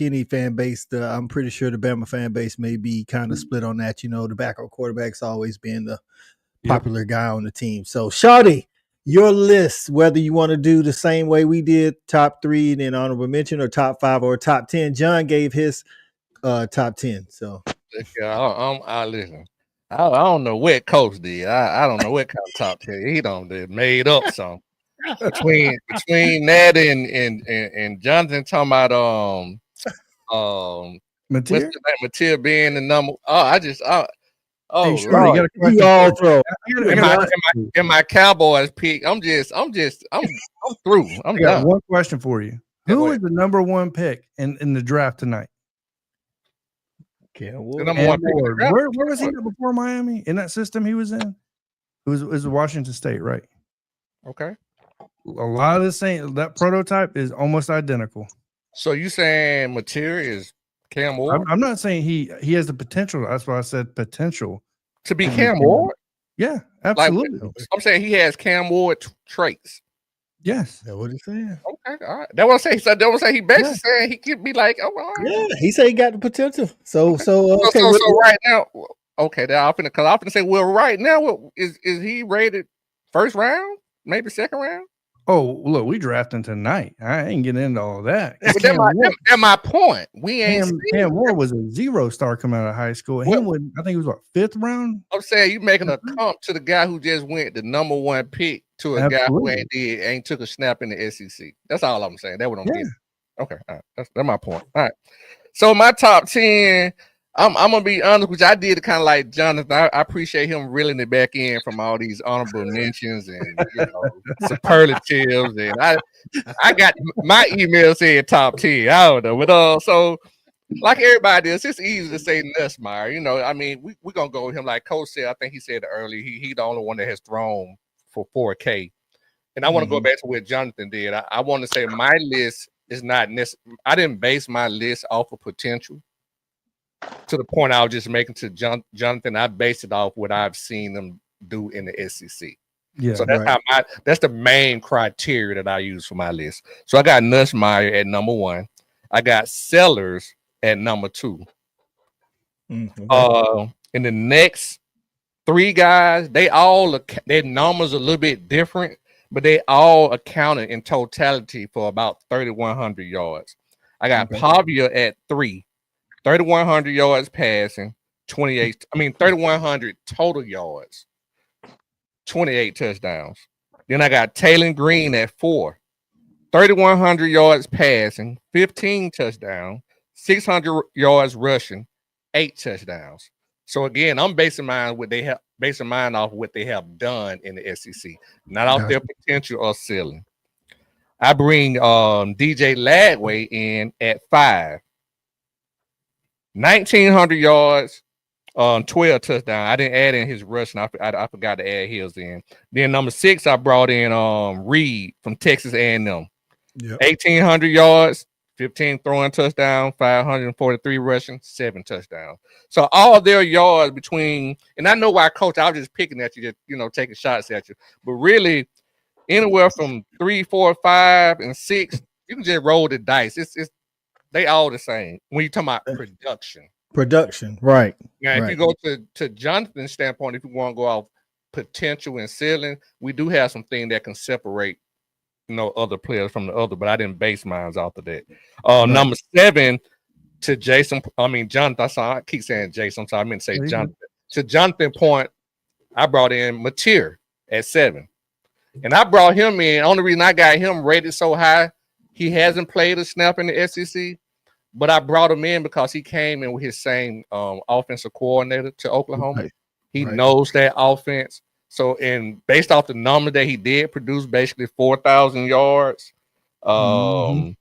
any fan base, I'm pretty sure the Bama fan base may be kind of split on that. The backup quarterback's always been the popular guy on the team. So, Shawty, your list, whether you want to do the same way we did, top 3 and then honorable mention, or top 5 or top 10. John gave his top 10. So listen. I don't know what coach did. I don't know what kind of top 10 he did made up something. between that and Jonathan talking about Mateer being the number. In my Cowboys pick, I'm through. I got one question for you. Who was the number one pick in the draft tonight? Cam Ward. Where was he before Miami? In that system he was in? It was Washington State, right? Okay. A lot of the same. That prototype is almost identical. So you saying Mateer is Cam Ward? I'm not saying he has the potential. That's why I said potential to be Cam Ward. Yeah, absolutely. Like, I'm saying he has Cam Ward traits. Yes. That's what he's saying. Okay, all right. That was say. So that was say he basically saying he could be like, oh, all right. Yeah, he said he got the potential. So right now, okay. Because I often say, well, right now, is he rated first round, maybe second round? Oh, look, we drafting tonight. I ain't getting into all that. But that's my point. We ain't. Cam Ward was a 0-star coming out of high school. He went, I think he was what, 5th round. I'm saying you making a comp to the guy who just went the number one pick to a guy who ain't took a snap in the SEC. That's all I'm saying. That's what I'm getting. Okay, all right. That's my point. All right. So my top 10. I'm gonna be honest with you. I did kind of like Jonathan. I appreciate him reeling it back in from all these honorable mentions and superlatives. And I got my email saying top 10. I don't know, but so like everybody else, it's easy to say Nussmeier. I mean, we're gonna go with him. Like Coach said, I think he said it earlier. He the only one that has thrown for 4K. And I want to go back to what Jonathan did. I want to say my list is not necessary. I didn't base my list off of potential. To the point I was just making to Jonathan, I based it off what I've seen them do in the SEC. Yeah, so that's that's the main criteria that I use for my list. So I got Nussmeier at number 1. I got Sellers at number 2. In the next 3 guys, their numbers are a little bit different, but they all accounted in totality for about 3,100 yards. I got Pavia at 3. 3,100 yards passing, 3,100 total yards, 28 touchdowns. Then I got Taylor Green at 4, 3,100 yards passing, 15 touchdowns, 600 yards rushing, 8 touchdowns. So again, I'm basing mine off what they have done in the SEC, not off their potential or ceiling. I bring DJ Ladway in at 5. 1,900 yards, 12 touchdowns. I didn't add in his rushing. I forgot to add his in. Then number 6, I brought in Reed from Texas A&M. 1,800 yards, 15 throwing touchdowns, 543 rushing, 7 touchdowns. So all their yards between, and I know why, Coach, I was just picking at you, just taking shots at you, but really anywhere from 3, 4, 5, and 6, you can just roll the dice. It's they all the same when you talk about production. Right? Now, if you go to Jonathan's standpoint, if you want to go off potential and ceiling, we do have some things that can separate, other players from the other. But I didn't base mine off of that. Number 7 to Jonathan. I keep saying Jason. So I meant to say Jonathan. To Jonathan's point, I brought in Mateer at 7, and I brought him in. Only reason I got him rated so high. He hasn't played a snap in the SEC, but I brought him in because he came in with his same offensive coordinator to Oklahoma. He knows that offense. So, and based off the number that he did produce, basically 4,000 yards, and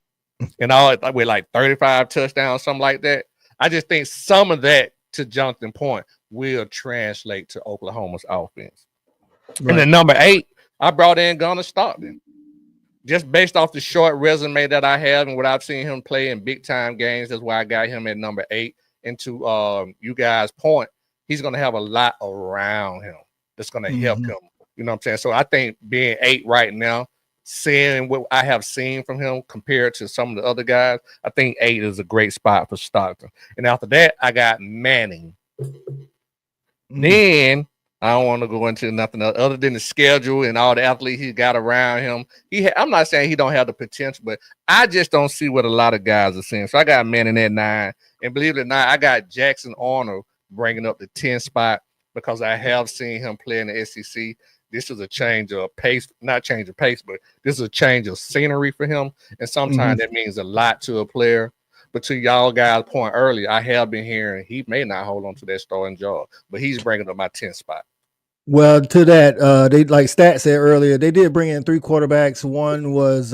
all with like 35 touchdowns, something like that. I just think some of that, to Jonathan's point, will translate to Oklahoma's offense. And then number 8, I brought in Gunnar Stockton. Just based off the short resume that I have and what I've seen him play in big time games, that's why I got him at number 8. And to you guys' point, he's going to have a lot around him that's going to help him. You know what I'm saying? So I think being 8 right now, seeing what I have seen from him compared to some of the other guys, I think 8 is a great spot for Stockton. And after that, I got Manning. Then I don't want to go into nothing else other than the schedule and all the athletes he got around him. I'm not saying he don't have the potential, but I just don't see what a lot of guys are seeing. So I got Manning at 9. And believe it or not, I got Jackson Arnold bringing up the 10 spot because I have seen him play in the SEC. This is a change of pace, not change of pace, but this is a change of scenery for him. And sometimes that means a lot to a player. But to y'all guys' point earlier, I have been hearing he may not hold on to that starting job, but he's bringing up my 10th spot. Well, to that, they like Stat said earlier, they did bring in 3 quarterbacks. One was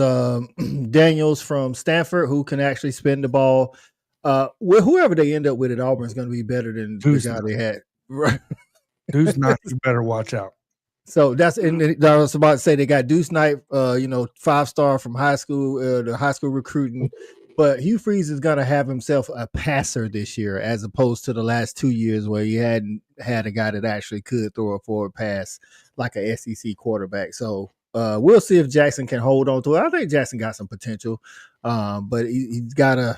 Daniels from Stanford, who can actually spin the ball. Whoever they end up with at Auburn is going to be better than the guy they had. Right. Deuce Knight, you better watch out. So that's, and I was about to say they got Deuce Knight, 5-star from high school, the high school recruiting. But Hugh Freeze is going to have himself a passer this year, as opposed to the last 2 years where he hadn't had a guy that actually could throw a forward pass like a SEC quarterback. So we'll see if Jackson can hold on to it. I think Jackson got some potential, but he's got to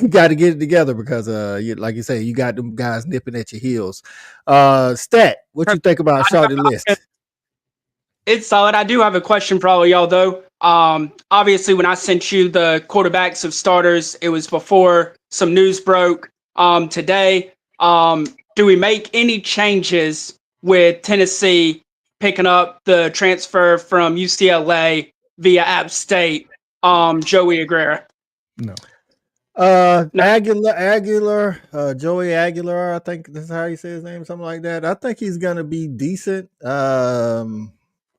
get it together because, like you say, you got them guys nipping at your heels. Stat, what you think about Shawty List? It's solid. I do have a question for all of y'all, though. Obviously, when I sent you the quarterbacks of starters, it was before some news broke. Today, do we make any changes with Tennessee picking up the transfer from UCLA via App State, Joey Aguirre? No. Aguilar, Joey Aguilar, I think that's how you say his name, something like that. I think he's gonna be decent.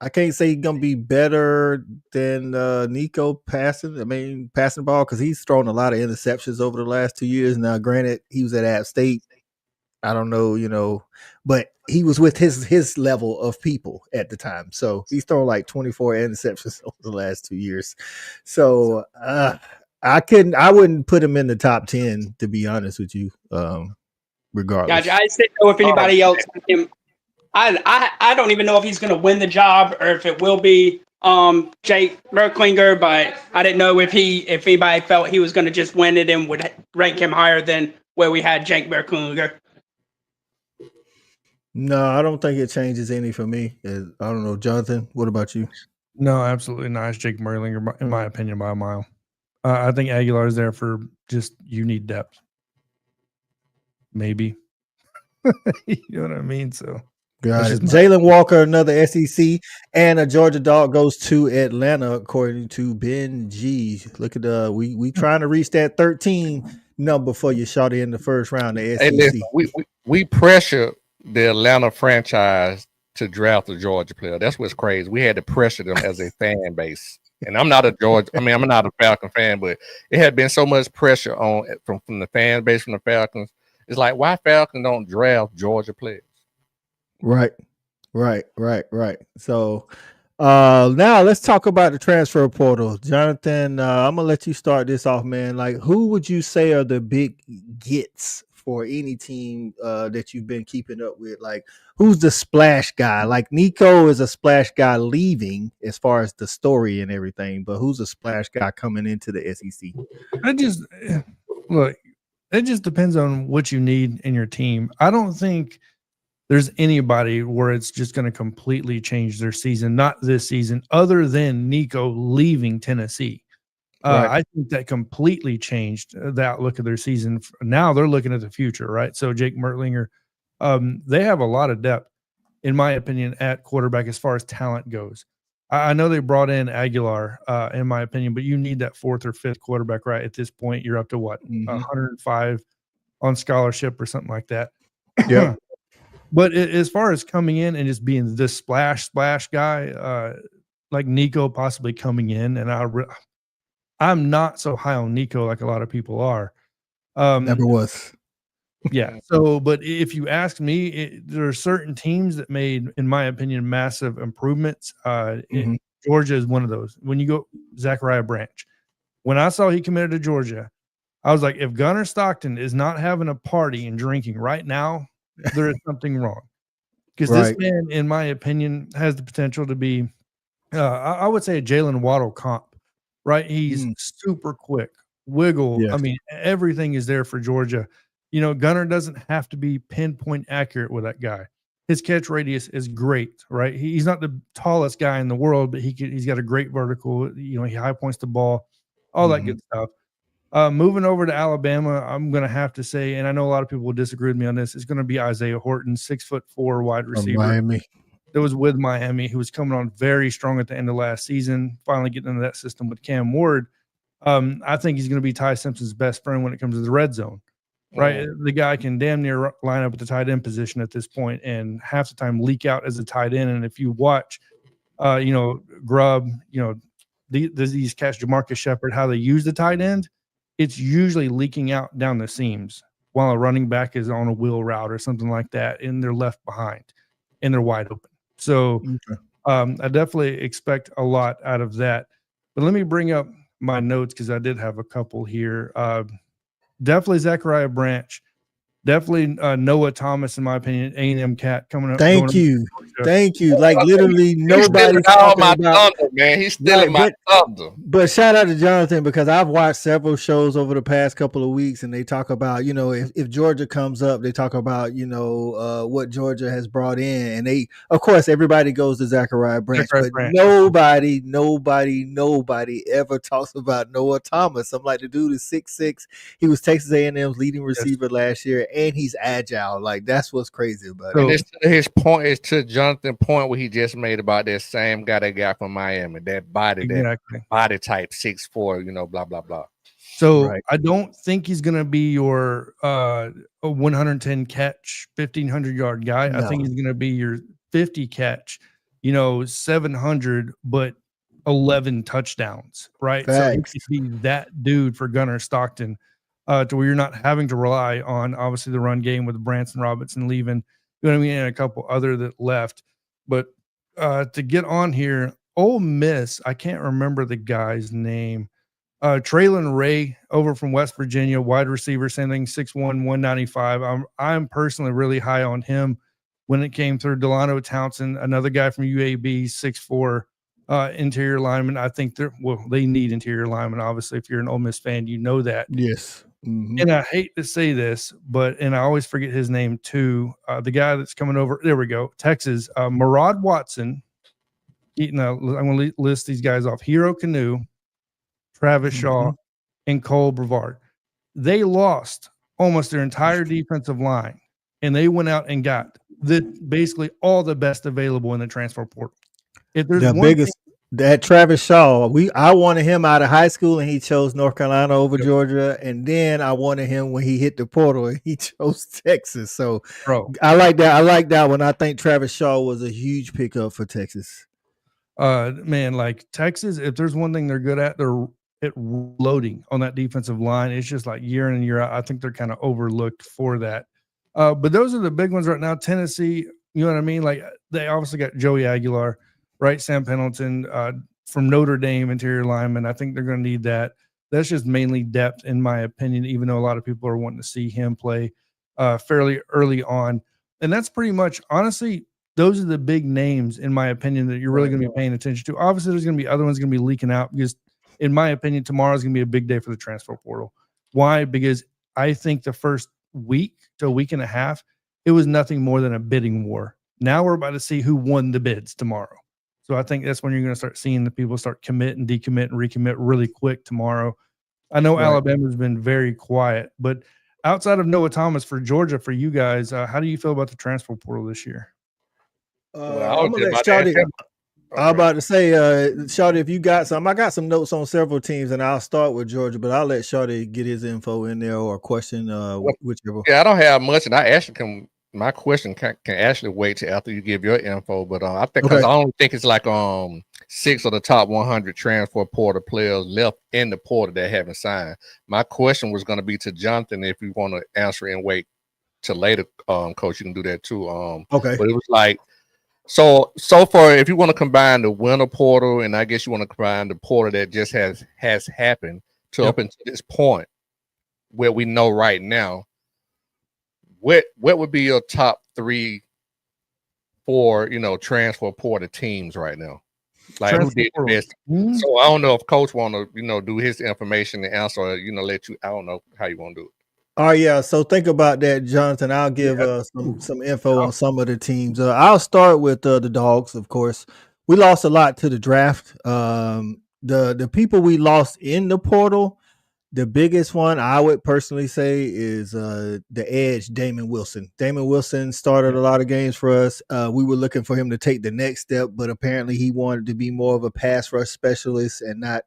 I can't say he's gonna be better than Nico passing the ball, because he's thrown a lot of interceptions over the last 2 years. Now, granted, he was at App State. I don't know, but he was with his level of people at the time. So he's thrown like 24 interceptions over the last 2 years. So I wouldn't put him in the top 10, to be honest with you. Regardless. Gotcha. I just didn't know if anybody else. I don't even know if he's going to win the job or if it will be Jake Merklinger, but I didn't know if anybody felt he was going to just win it and would rank him higher than where we had Jake Merklinger. No, I don't think it changes any for me. I don't know, Jonathan. What about you? No, absolutely not. It's Jake Merklinger, in my opinion, by a mile. I think Aguilar is there for just you need depth. Maybe. You know what I mean? So. Got it. Jalen Walker, another SEC, and a Georgia dog, goes to Atlanta, according to Ben G. Look at we trying to reach that 13 number for you, Shawty, in the first round. The SEC. Hey, listen, we pressure the Atlanta franchise to draft a Georgia player. That's what's crazy. We had to pressure them as a fan base. And I'm not a I'm not a Falcon fan, but it had been so much pressure on from the fan base from the Falcons. It's like, why Falcons don't draft Georgia players? Right. So now let's talk about the transfer portal. Jonathan, I'm gonna let you start this off, man. Like, who would you say are the big gets for any team that you've been keeping up with? Like, who's the splash guy? Like, Nico is a splash guy leaving as far as the story and everything, but who's a splash guy coming into the SEC? It just depends on what you need in your team. I don't think there's anybody where it's just going to completely change their season, not this season, other than Nico leaving Tennessee. Right. I think that completely changed the outlook of their season. Now they're looking at the future, right? So Jake Mertlinger, they have a lot of depth, in my opinion, at quarterback as far as talent goes. I know they brought in Aguilar, in my opinion, but you need that 4th or 5th quarterback, right? At this point, you're up to what, 105 on scholarship or something like that. Yeah. But as far as coming in and just being this splash guy, like Nico possibly coming in, and I'm not so high on Nico like a lot of people are. Never was. Yeah. So, but if you ask me, there are certain teams that made, in my opinion, massive improvements. Georgia is one of those. When you go Zachariah Branch, when I saw he committed to Georgia, I was like, if Gunnar Stockton is not having a party and drinking right now, there is something wrong. Because this man, in my opinion, has the potential to be, I would say, a Jalen Waddle comp, right? He's super quick, wiggle. Yes. I mean, everything is there for Georgia. You know, Gunnar doesn't have to be pinpoint accurate with that guy. His catch radius is great, right? He's not the tallest guy in the world, but he's got a great vertical. You know, he high points the ball, all that good stuff. Moving over to Alabama, I'm going to have to say, and I know a lot of people will disagree with me on this, it's going to be Isaiah Horton, 6'4" wide receiver. Miami. That was with Miami, who was coming on very strong at the end of last season, finally getting into that system with Cam Ward. I think he's going to be Ty Simpson's best friend when it comes to the red zone. right? The guy can damn near line up at the tight end position at this point and half the time leak out as a tight end. And if you watch, Grubb, these cats, Jamarcus Shepard, how they use the tight end, it's usually leaking out down the seams while a running back is on a wheel route or something like that, and they're left behind and they're wide open. So I definitely expect a lot out of that. But let me bring up my notes because I did have a couple here. Definitely Zachariah Branch. Definitely Noah Thomas, in my opinion, A&M cat coming up. Thank you. Like literally nobody's talking about thunder, man. He's stealing my thunder. But shout out to Jonathan because I've watched several shows over the past couple of weeks, and they talk about, if Georgia comes up, they talk about, what Georgia has brought in, and they, of course, everybody goes to Zachariah Branch, but nobody ever talks about Noah Thomas. I'm like, the dude is 6'6". He was Texas A&M's leading receiver last year. And he's agile. Like, that's what's crazy about it. His point is to Jonathan's point where he just made about that same guy that got from Miami, that body type, 6'4", blah, blah, blah. So I don't think he's going to be your 110 catch, 1,500 yard guy. No. I think he's going to be your 50 catch, 700, but 11 touchdowns, right? Thanks. So he could be that dude for Gunnar Stockton. To where you're not having to rely on obviously the run game with Branson Robinson leaving, and a couple other that left. But to get on here, Ole Miss, I can't remember the guy's name. Traylon Ray over from West Virginia, wide receiver, same thing, 6'1", 195. I'm personally really high on him when it came through. Delano Townsend, another guy from UAB, 6'4", interior lineman. I think they need interior linemen. Obviously, if you're an Ole Miss fan, you know that. Yes. Mm-hmm. And I hate to say this, and I always forget his name too. The guy that's coming over, there we go, Texas, Murad Watson. I'm going to list these guys off. Hero Canoe, Travis Shaw, and Cole Brevard. They lost almost their entire defensive line, and they went out and got basically all the best available in the transfer portal. If there's that Travis Shaw, I wanted him out of high school and he chose North Carolina over Georgia, and then I wanted him when he hit the portal and he chose Texas. So I like that one. I think Travis Shaw was a huge pickup for Texas. Man, like Texas, if there's one thing they're good at, they're at loading on that defensive line. It's just like year in and year out. I think they're kind of overlooked for that. But those are the big ones right now. Tennessee, you know what I mean? Like they obviously got Joey Aguilar. Right, Sam Pendleton from Notre Dame, interior lineman. I think they're going to need that. That's just mainly depth, in my opinion, even though a lot of people are wanting to see him play fairly early on. And that's pretty much, honestly, those are the big names, in my opinion, that you're really going to be paying attention to. Obviously, there's going to be other ones going to be leaking out because, in my opinion, tomorrow is going to be a big day for the transfer portal. Why? Because I think the first week to a week and a half, it was nothing more than a bidding war. Now we're about to see who won the bids tomorrow. So I think that's when you're going to start seeing the people start commit and decommit and recommit really quick tomorrow. I know Alabama's been very quiet, but outside of Noah Thomas for Georgia, for you guys, how do you feel about the transfer portal this year? I'm about to say, Shawty, if you got some, I got some notes on several teams, and I'll start with Georgia, but I'll let Shawty get his info in there or question whichever. Yeah, I don't have much, and I actually can. My question can actually wait till after you give your info, but I think because I only think it's like 6 of the top 100 transfer portal players left in the portal that haven't signed. My question was going to be to Jonathan. If you want to answer and wait till later, Coach, you can do that too. Okay. But it was like so far. If you want to combine the winter portal, and I guess you want to combine the portal that just has happened to up until this point, where we know right now. What would be your top 3, 4, transfer portal teams right now? Like who did the best? So I don't know if Coach want to, do his information and answer, let you. I don't know how you want to do it. Oh yeah. So think about that, Jonathan. I'll give some info on some of the teams. I'll start with the Dogs. Of course, we lost a lot to the draft. The people we lost in the portal. The biggest one I would personally say is the edge, Damon Wilson. Damon Wilson started a lot of games for us. We were looking for him to take the next step, but apparently he wanted to be more of a pass rush specialist and not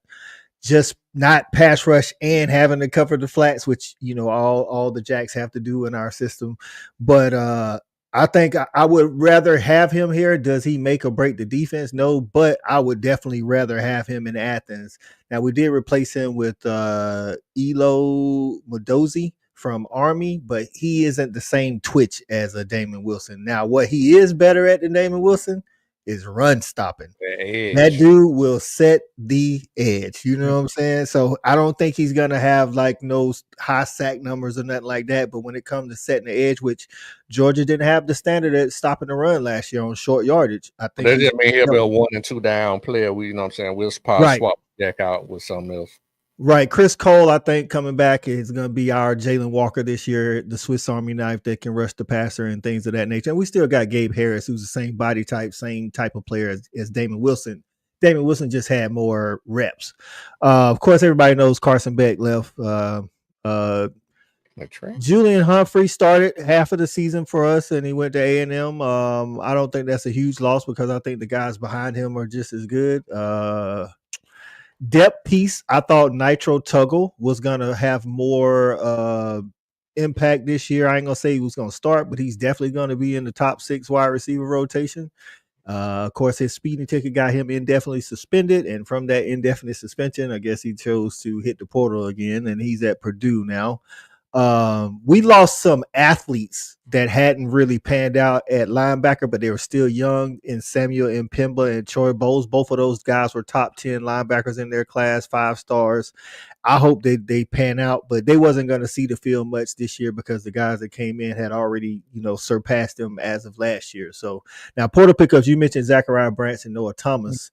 just not pass rush and having to cover the flats, which, all the Jacks have to do in our system. But I think I would rather have him here. Does he make or break the defense? No, but I would definitely rather have him in Athens. Now, we did replace him with Elo Modozi from Army, but he isn't the same twitch as a Damon Wilson. Now, what he is better at than Damon Wilson is run stopping. That dude will set the edge. You know what I'm saying? So I don't think he's gonna have like no high sack numbers or nothing like that. But when it comes to setting the edge, which Georgia didn't have the standard at stopping the run last year on short yardage, I think that just mean he'll be a 1 and 2 down player. You know what I'm saying? We'll probably swap Jack out with something else. Right. Chris Cole, I think, coming back is going to be our Jalen Walker this year, the Swiss Army knife that can rush the passer and things of that nature. And we still got Gabe Harris, who's the same body type, same type of player as Damon Wilson. Damon Wilson just had more reps. Of course, everybody knows Carson Beck left. Julian Humphrey started half of the season for us, and he went to A&M. I don't think that's a huge loss because I think the guys behind him are just as good. Depth piece, I thought Nitro Tuggle was going to have more impact this year. I ain't going to say he was going to start, but he's definitely going to be in the top 6 wide receiver rotation. Of course, his speeding ticket got him indefinitely suspended, and from that indefinite suspension, I guess he chose to hit the portal again, and he's at Purdue now. We lost some athletes that hadn't really panned out at linebacker, but they were still young, in Samuel Mpemba and Troy Bowles. Both of those guys were top 10 linebackers in their class, 5 stars. I hope they pan out, but they wasn't going to see the field much this year because the guys that came in had already, surpassed them as of last year. So now portal pickups, you mentioned Zachariah Branson, Noah Thomas.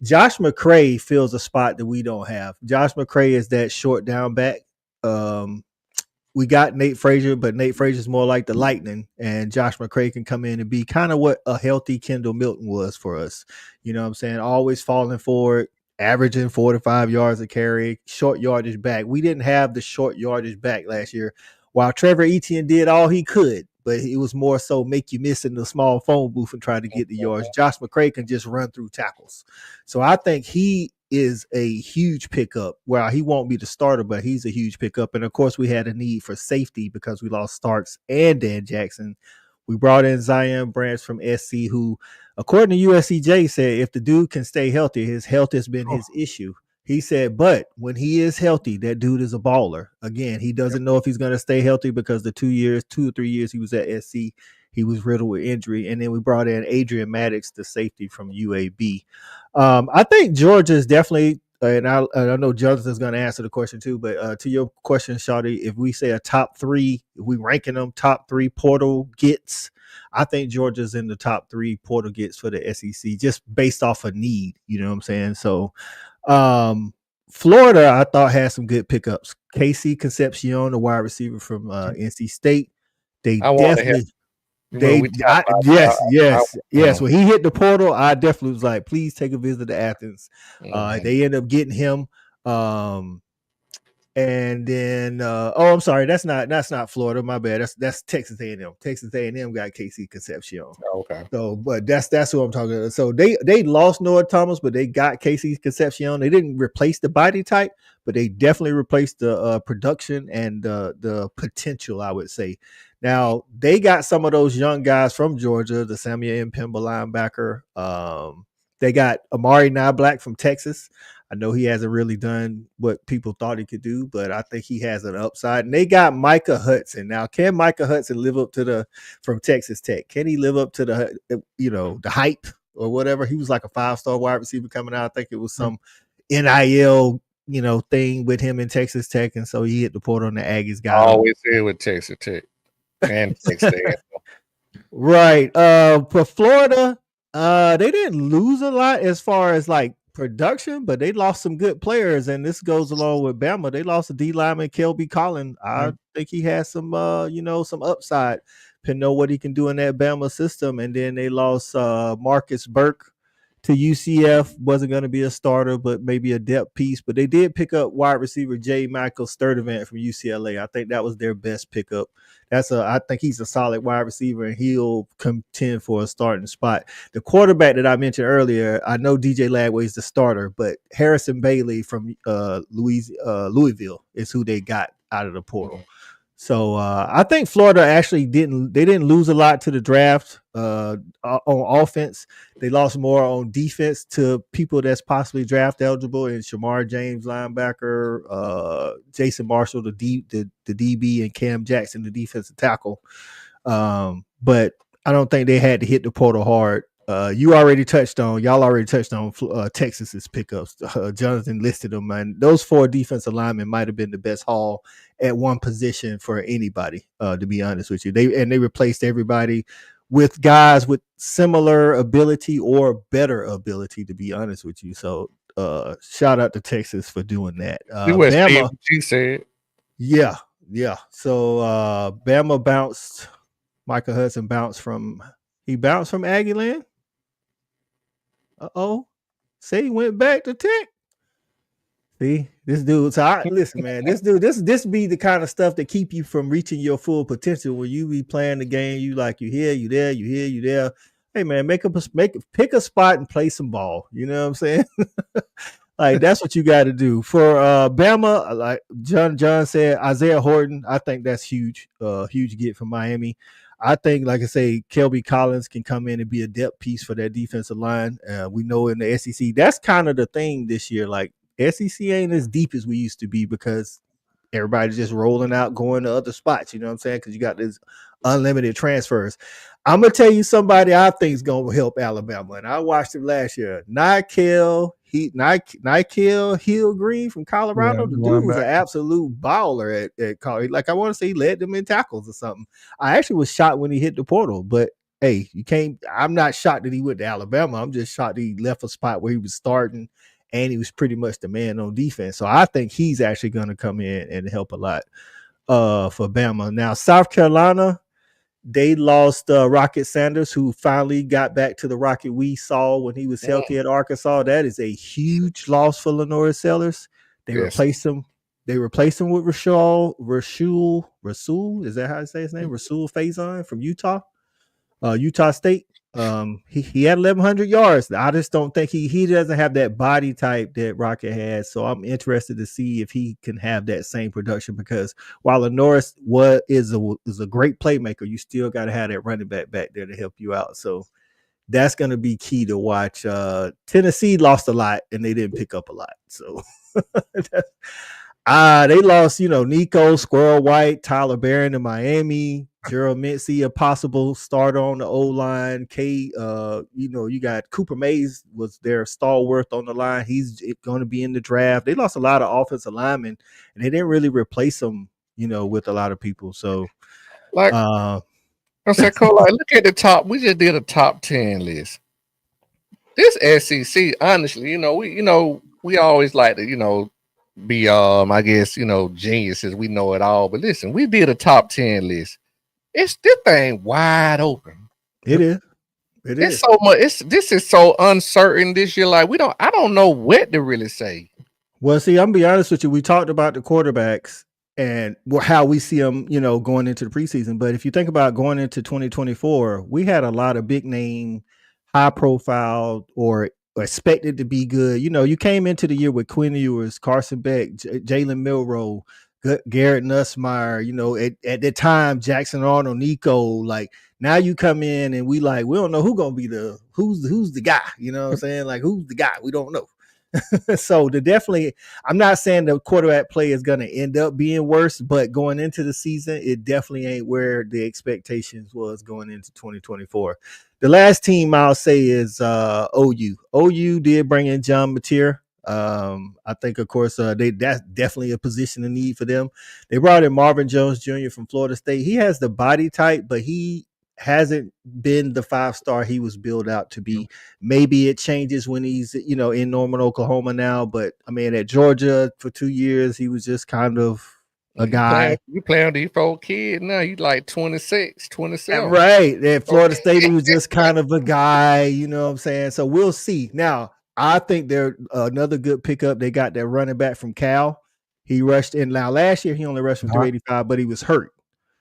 Josh McCray fills a spot that we don't have. Josh McCray is that short down back. We got Nate Frazier, but Nate Frazier is more like the Lightning, and Josh McCray can come in and be kind of what a healthy Kendall Milton was for us. You know what I'm saying? Always falling forward, averaging 4 to 5 yards a carry, short yardage back. We didn't have the short yardage back last year. While Trevor Etienne did all he could, but it was more so make you miss in the small phone booth and try to get the yards. Josh McCray can just run through tackles. So I think he is a huge pickup. Well, he won't be the starter, but he's a huge pickup. And of course, we had a need for safety because we lost Starks and Dan Jackson. We brought in Zion Branch from SC, who, according to USCJ, said if the dude can stay healthy, his health has been his issue. He said, but when he is healthy, that dude is a baller. Again, he doesn't know if he's going to stay healthy because the 2 or 3 years he was at SC, he was riddled with injury. And then we brought in Adrian Maddox, the safety from UAB. I think Georgia is definitely, and I know Jonathan's going to answer the question too, but to your question, Shawty, if we say a top 3, if we ranking them top 3 portal gets, I think Georgia's in the top 3 portal gets for the SEC, just based off of need. You know what I'm saying? So Florida, I thought had some good pickups. Casey Concepcion, the wide receiver from NC State. They definitely. Yes. When he hit the portal, I definitely was like, please take a visit to Athens. They end up getting him. And then I'm sorry, that's not Florida. My bad. That's Texas A&M. Texas A&M got Casey Concepcion. Okay. So, but that's who I'm talking about. So they lost Noah Thomas, but they got Casey Concepcion. They didn't replace the body type, but they definitely replaced the production and the potential, I would say. Now, they got some of those young guys from Georgia, the Samuel Mpemba linebacker. They got Amari Niblack from Texas. I know he hasn't really done what people thought he could do, but I think he has an upside. And they got Micah Hudson. Now, can Micah Hudson live up to from Texas Tech? Can he live up to the hype or whatever? He was like a 5-star wide receiver coming out. I think it was some NIL thing with him in Texas Tech, and so he hit the portal on the Aggies guy. I always say with Texas Tech. And right. For Florida, they didn't lose a lot as far as like production, but they lost some good players, and this goes along with Bama. They lost a D lineman, Kelby Collin. I think he has some some upside, depending on what he can do in that Bama system. And then they lost Marcus Burke to UCF. Wasn't going to be a starter, but maybe a depth piece. But they did pick up wide receiver J. Michael Sturdivant from UCLA. I think that was their best pickup. I think he's a solid wide receiver, and he'll contend for a starting spot. The quarterback that I mentioned earlier, I know DJ Lagway is the starter, but Harrison Bailey from Louisville is who they got out of the portal. So I think Florida actually didn't lose a lot to the draft on offense. They lost more on defense to people that's possibly draft eligible, and Shamar James, linebacker, Jason Marshall, the DB, and Cam Jackson, the defensive tackle. But I don't think they had to hit the portal hard. Y'all already touched on Texas's pickups. Jonathan listed them, and those 4 defensive linemen might have been the best haul at one position for anybody, to be honest with you. They replaced everybody with guys with similar ability or better ability, to be honest with you. So shout out to Texas for doing that. Bama, she said. Yeah. So Bama bounced. Michael Hudson bounced from Aggieland. Say he went back to Tech. See, this dude. So listen, man, this be the kind of stuff that keep you from reaching your full potential. When you be playing the game, you here, you there, you there. Hey man, pick a spot and play some ball. You know what I'm saying? Like that's what you got to do. For Bama, like John said, Isaiah Horton, I think that's huge get from Miami. I think, like I say, Kelby Collins can come in and be a depth piece for that defensive line. We know in the SEC, that's kind of the thing this year. Like SEC ain't as deep as we used to be because everybody's just rolling out, going to other spots. You know what I'm saying? Because you got this unlimited transfers. I'm gonna tell you somebody I think is gonna help Alabama, and I watched him last year. Nykel Hill-Green from Colorado. Yeah, the dude was an absolute baller at college. Like I want to say, he led them in tackles or something. I actually was shocked when he hit the portal, but hey, you can't. I'm not shocked that he went to Alabama. I'm just shocked that he left a spot where he was starting, and he was pretty much the man on defense. So I think he's actually going to come in and help a lot for Bama. Now South Carolina. They lost Rocket Sanders, who finally got back to the Rocket we saw when he was healthy at Arkansas. That is a huge loss for Lenore Sellers. They replaced him. They replaced him with Rasul. Is that how I say his name? Rasul Faison from Utah State. He had 1,100 yards. I just don't think he doesn't have that body type that Rocket has. So I'm interested to see if he can have that same production, because while Lenore is a great playmaker, you still got to have that running back there to help you out. So that's going to be key to watch. Tennessee lost a lot and they didn't pick up a lot. So they lost, Nico, Squirrel White, Tyler Barron to Miami, Gerald Mincy, a possible starter on the O-line. You got Cooper Mays was their stalwart on the line. He's going to be in the draft. They lost a lot of offensive linemen, and they didn't really replace them, with a lot of people. So, I said, Cole, look at the top. We just did a top 10 list. This SEC, honestly, we always like to, be I guess, geniuses. We know it all. But listen, we did a top 10 list. It's this thing wide open. It is. It's so much. This is so uncertain this year. Like I don't know what to really say. Well, see, I'm gonna be honest with you. We talked about the quarterbacks and how we see them, going into the preseason. But if you think about going into 2024, we had a lot of big name, high profile, or expected to be good. You came into the year with Quinn Ewers, Carson Beck, Jalen Milroe, Garrett Nussmeier, at the time, Jackson Arnold, Nico. Like now you come in and we don't know who's gonna be who's the guy. You know what I'm saying? Like who's the guy? We don't know. So I'm not saying the quarterback play is gonna end up being worse, but going into the season, it definitely ain't where the expectations was going into 2024. The last team I'll say is OU. OU did bring in John Mateer. I think, of course, that's definitely a position of need for them. They brought in Marvin Jones Jr. from Florida State. He has the body type, but he hasn't been the 5-star he was built out to be. Maybe it changes when he's, in Norman, Oklahoma now. But I mean, at Georgia for 2 years, he was just kind of a guy. You play on these 4 kids now. You like 26, 27. Right. At Florida State, he was just kind of a guy. You know what I'm saying? So we'll see. Now, I think they're another good pickup. They got that running back from Cal. He rushed in. Now, last year, he only rushed from 385, but he was hurt.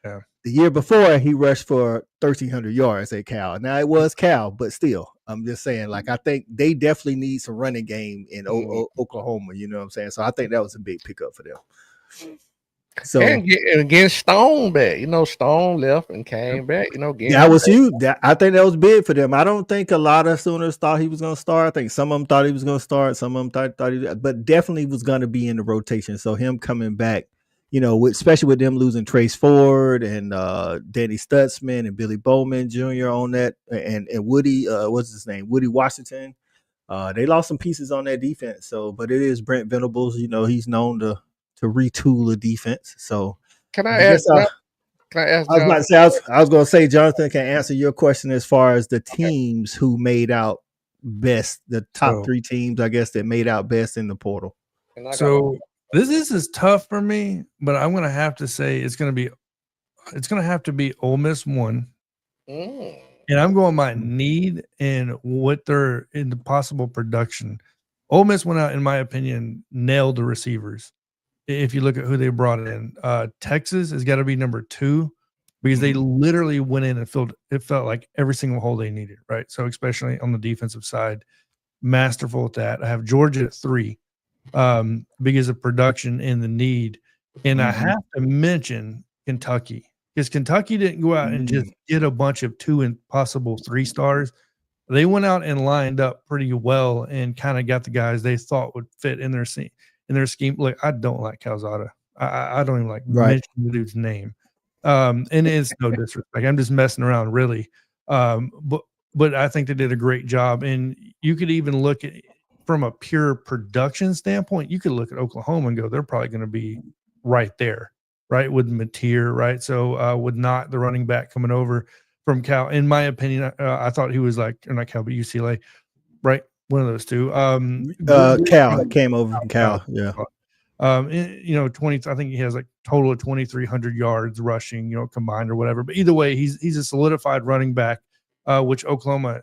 Yeah. the year before he rushed for 1,300 yards at Cal. Now it was Cal, but still, I'm just saying, like, I think they definitely need some running game in Oklahoma. You know what I'm saying? So I think that was a big pickup for them. So and again, Stone back. Stone left and came back. that was huge. I think that was big for them. I don't think a lot of Sooners thought he was going to start. I think some of them thought he was going to start. Some of them thought but definitely was going to be in the rotation. So him coming back, especially with them losing Trace Ford and Danny Stutzman and Billy Bowman Jr. on that, and Woody, what's his name? Woody Washington. They lost some pieces on that defense. So, but it is Brent Venables. He's known to retool a defense. So can I ask? I was going to say, Jonathan can answer your question as far as the teams who made out best, the top 3 teams, I guess, that made out best in the portal. So this is tough for me, but I'm going to have to say it's going to have to be Ole Miss 1. And I'm going by need and what they're in the possible production. Ole Miss went out, in my opinion, nailed the receivers. If you look at who they brought in, Texas has got to be number 2 because they literally went in and it felt like every single hole they needed, right? So especially on the defensive side, masterful at that. I have Georgia at 3 because of production and the need. And I have to mention Kentucky because Kentucky didn't go out and just get a bunch of 2 and possible 3 stars. They went out and lined up pretty well and kind of got the guys they thought would fit in their scheme. Look, I don't like Calzada. I don't even like mentioning the dude's name. And it's no disrespect. I'm just messing around, really. But I think they did a great job. And you could even look at, from a pure production standpoint, you could look at Oklahoma and go, they're probably going to be right there, right, with Mateer, right? So with not the running back coming over from Cal, in my opinion, I thought he was like, or not Cal, but UCLA, right? One of those two. Cal came over from Cal. Yeah. 20. I think he has like total of 2,300 yards rushing, combined or whatever. But either way, he's a solidified running back, which Oklahoma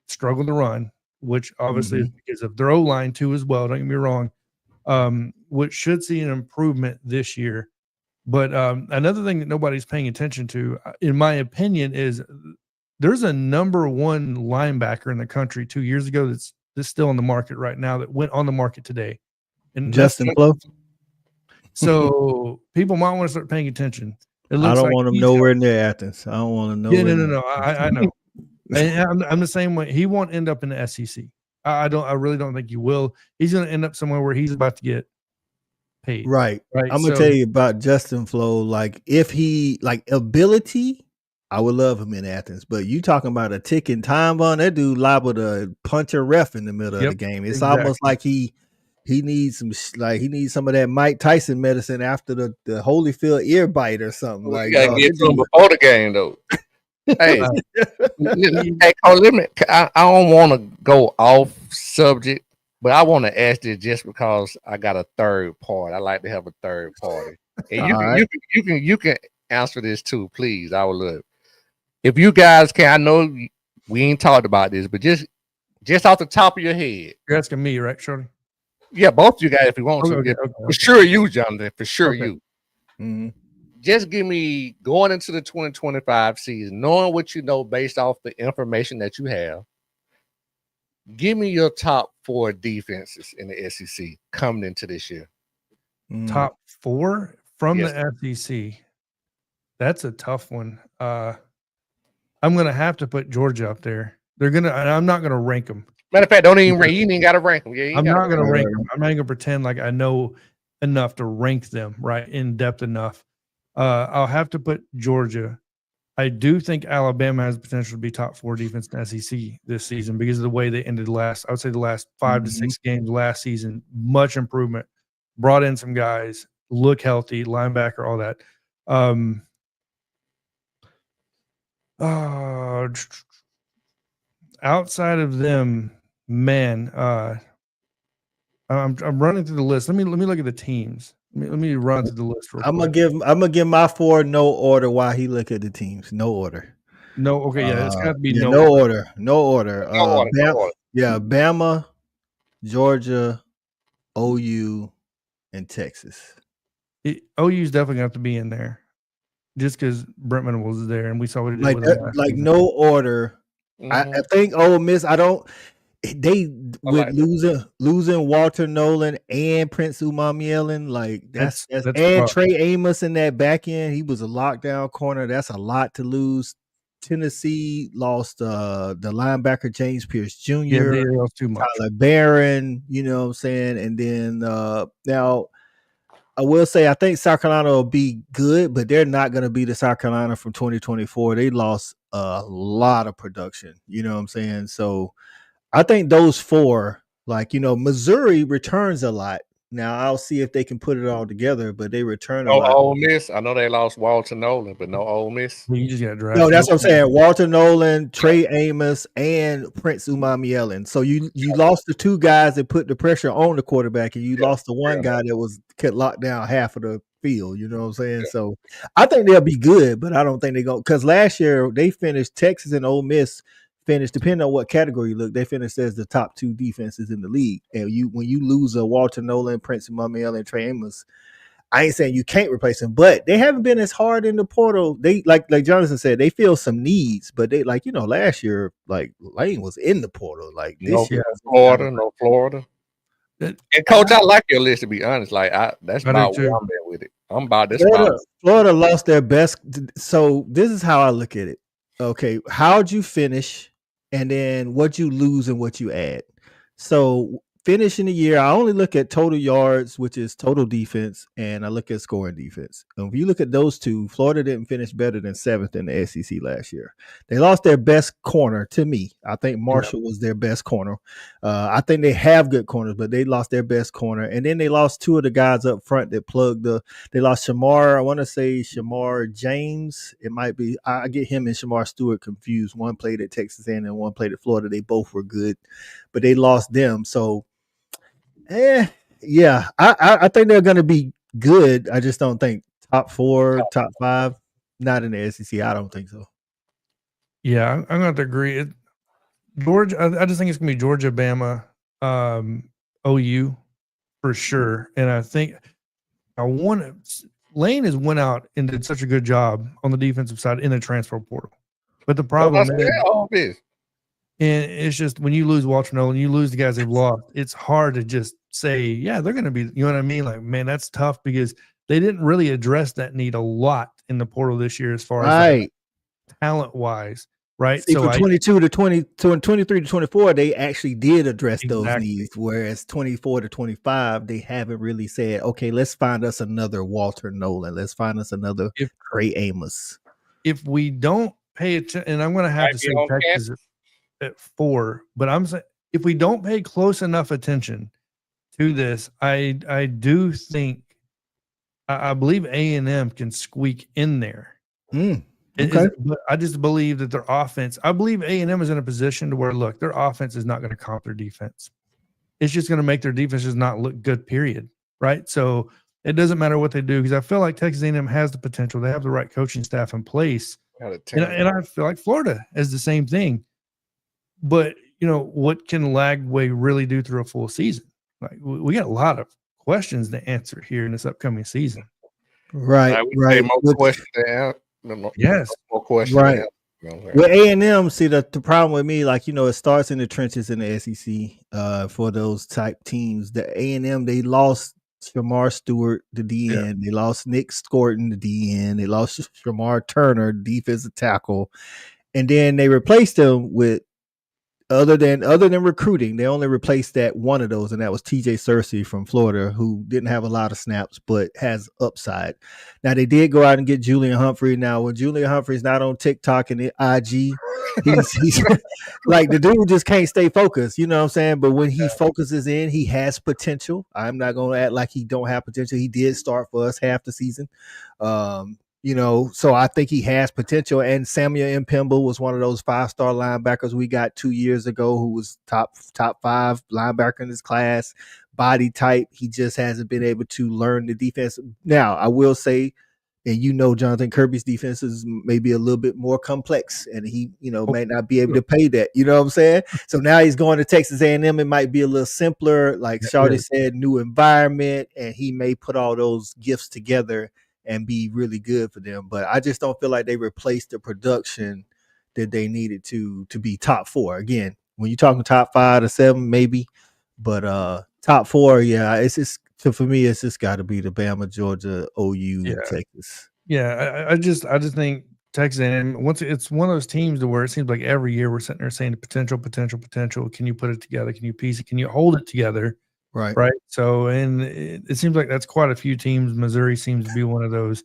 struggled to run, which obviously is because of their O-line too as well. Don't get me wrong. Which should see an improvement this year. But another thing that nobody's paying attention to, in my opinion, is there's a number 1 linebacker in the country 2 years ago that's still on the market right now that went on the market today. And Justin Flo. So people might want to start paying attention. I don't want him nowhere near Athens. I don't want him nowhere. Yeah, no. I know. And I'm the same way. He won't end up in the SEC. I really don't think he will. He's going to end up somewhere where he's about to get paid. Right. I'm going to tell you about Justin Flo. Like, if he, ability, I would love him in Athens. But you talking about a ticking time bomb, that dude liable to punch a ref in the middle of the game. It's almost like he needs some of that Mike Tyson medicine after the Holyfield ear bite or something. You gotta get to him before the game, though. Hey, I don't want to go off subject, but I want to ask this just because I got a third party. I like to have a third party, and you can answer this too, please. I would love it. If you guys can. I know we ain't talked about this, but just off the top of your head, you're asking me, right, Shorty? Yeah, both you guys, if you want to. Okay. For sure, you, Jonathan. For sure, you. Mm-hmm. Just give me, going into the 2025 season, knowing what you know based off the information that you have, give me your top 4 defenses in the SEC coming into this year. Top 4 from the SEC. That's a tough one. I'm going to have to put Georgia up there. I'm not going to rank them. Matter of fact, don't even rank. You ain't got to rank them. I'm not going to rank them. I'm not going to pretend like I know enough to rank them, right, in depth enough. I'll have to put Georgia. I do think Alabama has potential to be top 4 defense in SEC this season because of the way they ended I would say the last 5 to 6 games last season. Much improvement. Brought in some guys, look healthy, linebacker, all that. Outside of them, man, I'm running through the list. Let me look at the teams. Let me run through the list. I'm gonna give my 4 no order while he look at the teams. No order. No, okay, yeah, it's got to be no order. No order. Yeah, Bama, Georgia, OU, and Texas. OU is definitely going to have to be in there. just because Brent Venables is there and we saw what he did like with him last like season. no order. I think Ole Miss. They with losing Walter Nolan and Prince Umamielen, like that's and Trey Amos in that back end. He was a lockdown corner. That's a lot to lose. Tennessee lost the linebacker James Pierce Jr. Yeah, they lost too much. Tyler Barron, you know what I'm saying? And then now I will say I think South Carolina will be good, but they're not going to be the South Carolina from 2024. They lost a lot of production, you know what I'm saying? So I think those four, like, you know, Missouri returns a lot. Now I'll see if they can put it all together, but they return a lot. No Ole Miss. I know they lost Walter Nolan, but no Ole Miss. You just got drafted. No, that's what I'm saying. Walter Nolan, Trey Amos, and Prince Umamielen. So you lost the two guys that put the pressure on the quarterback, and you lost the one guy that could lock down half of the field. You know what I'm saying? Yeah. So I think they'll be good, but I don't think they're going to, because last year they finished, Texas and Ole Miss finished, depending on what category you look, they finished as the top two defenses in the league. And when you lose a Walter Nolan, Prince Umamielen, and Trey Amos, I ain't saying you can't replace them, but they haven't been as hard in the portal. They like Jonathan said, they feel some needs, but they, like, you know, last year, like, Lane was in the portal. Like this year, Florida. And Coach, I like your list, to be honest. Like that's about where I'm at with it. I'm about this. Florida lost their best. So this is how I look at it. Okay, how'd you finish? And then what you lose and what you add. So finishing the year, I only look at total yards, which is total defense, and I look at scoring defense. And if you look at those two, Florida didn't finish better than 7th in the SEC last year. They lost their best corner to me. I think Marshall was their best corner. I think they have good corners, but they lost their best corner. And then they lost two of the guys up front that plugged they lost Shamar. I want to say Shamar James. It might be, I get him and Shamar Stewart confused. One played at Texas A&M and one played at Florida. They both were good, but they lost them. So, yeah, I think they're going to be good. I just don't think top 4, top 5, not in the SEC. I don't think so. Yeah, I'm going to have to agree. Georgia, I just think it's going to be Georgia, Bama, OU for sure. And I think Lane has went out and did such a good job on the defensive side in the transfer portal. But the problem is, and it's just when you lose Walter Nolan, you lose the guys they've lost, it's hard to just say, yeah, they're going to be, you know what I mean? Like, man, that's tough because they didn't really address that need a lot in the portal this year as far as talent-wise, right? See, so from 22 to 22 and 23 to 24, they actually did address those needs, whereas 24 to 25, they haven't really said, okay, let's find us another Walter Nolan. Let's find us another Trey Amos. If we don't pay attention, and I'm going to have to say Texas at 4, but I'm saying if we don't pay close enough attention to this, I do think I believe A&M can squeak in there. Okay. But I just believe that their offense, I believe A&M is in a position to where, look, their offense is not going to comp their defense. It's just going to make their defenses not look good, period. Right? So it doesn't matter what they do, because I feel like Texas A&M has the potential. They have the right coaching staff in place. And I feel like Florida is the same thing. But, you know, what can Lagway really do through a full season? Like, we got a lot of questions to answer here in this upcoming season. Right. More questions to ask. Yes. More questions. Right. With A&M, see, the problem with me, like, you know, it starts in the trenches in the SEC for those type teams. The A&M, they lost Shamar Stewart, the DN. Yeah. They lost Nick Scorton, the DN. They lost Shamar Turner, defensive tackle. And then they replaced him with, other than recruiting, they only replaced that one of those, and that was TJ Searcy from Florida, who didn't have a lot of snaps but has upside. Now, they did go out and get Julian Humphrey. Now, when Julian Humphrey's not on TikTok and the IG, he's like, the dude just can't stay focused, you know what I'm saying? But when he focuses in, he has potential. I'm not going to act like he don't have potential. He did start for us half the season. You know, so I think he has potential. And Samuel Mpemba was one of those 5-star linebackers we got 2 years ago, who was top 5 linebacker in his class, body type. He just hasn't been able to learn the defense. Now, I will say, and you know, Jonathan Kirby's defense is maybe a little bit more complex, and he, you know, may not be able to pay that. You know what I'm saying? So now he's going to Texas A&M. It might be a little simpler, like Shawty said, new environment, and he may put all those gifts together and be really good for them. But I just don't feel like they replaced the production that they needed to be top 4. Again, when you're talking top 5 to 7, maybe, but top 4, yeah, it's just for me, it's just got to be the Bama, Georgia, OU, Texas. Yeah, I just think Texas A&M, once it's one of those teams to where it seems like every year we're sitting there saying potential. Can you put it together? Can you piece it? Can you hold it together? Right. So, and it seems like that's quite a few teams. Missouri seems to be one of those.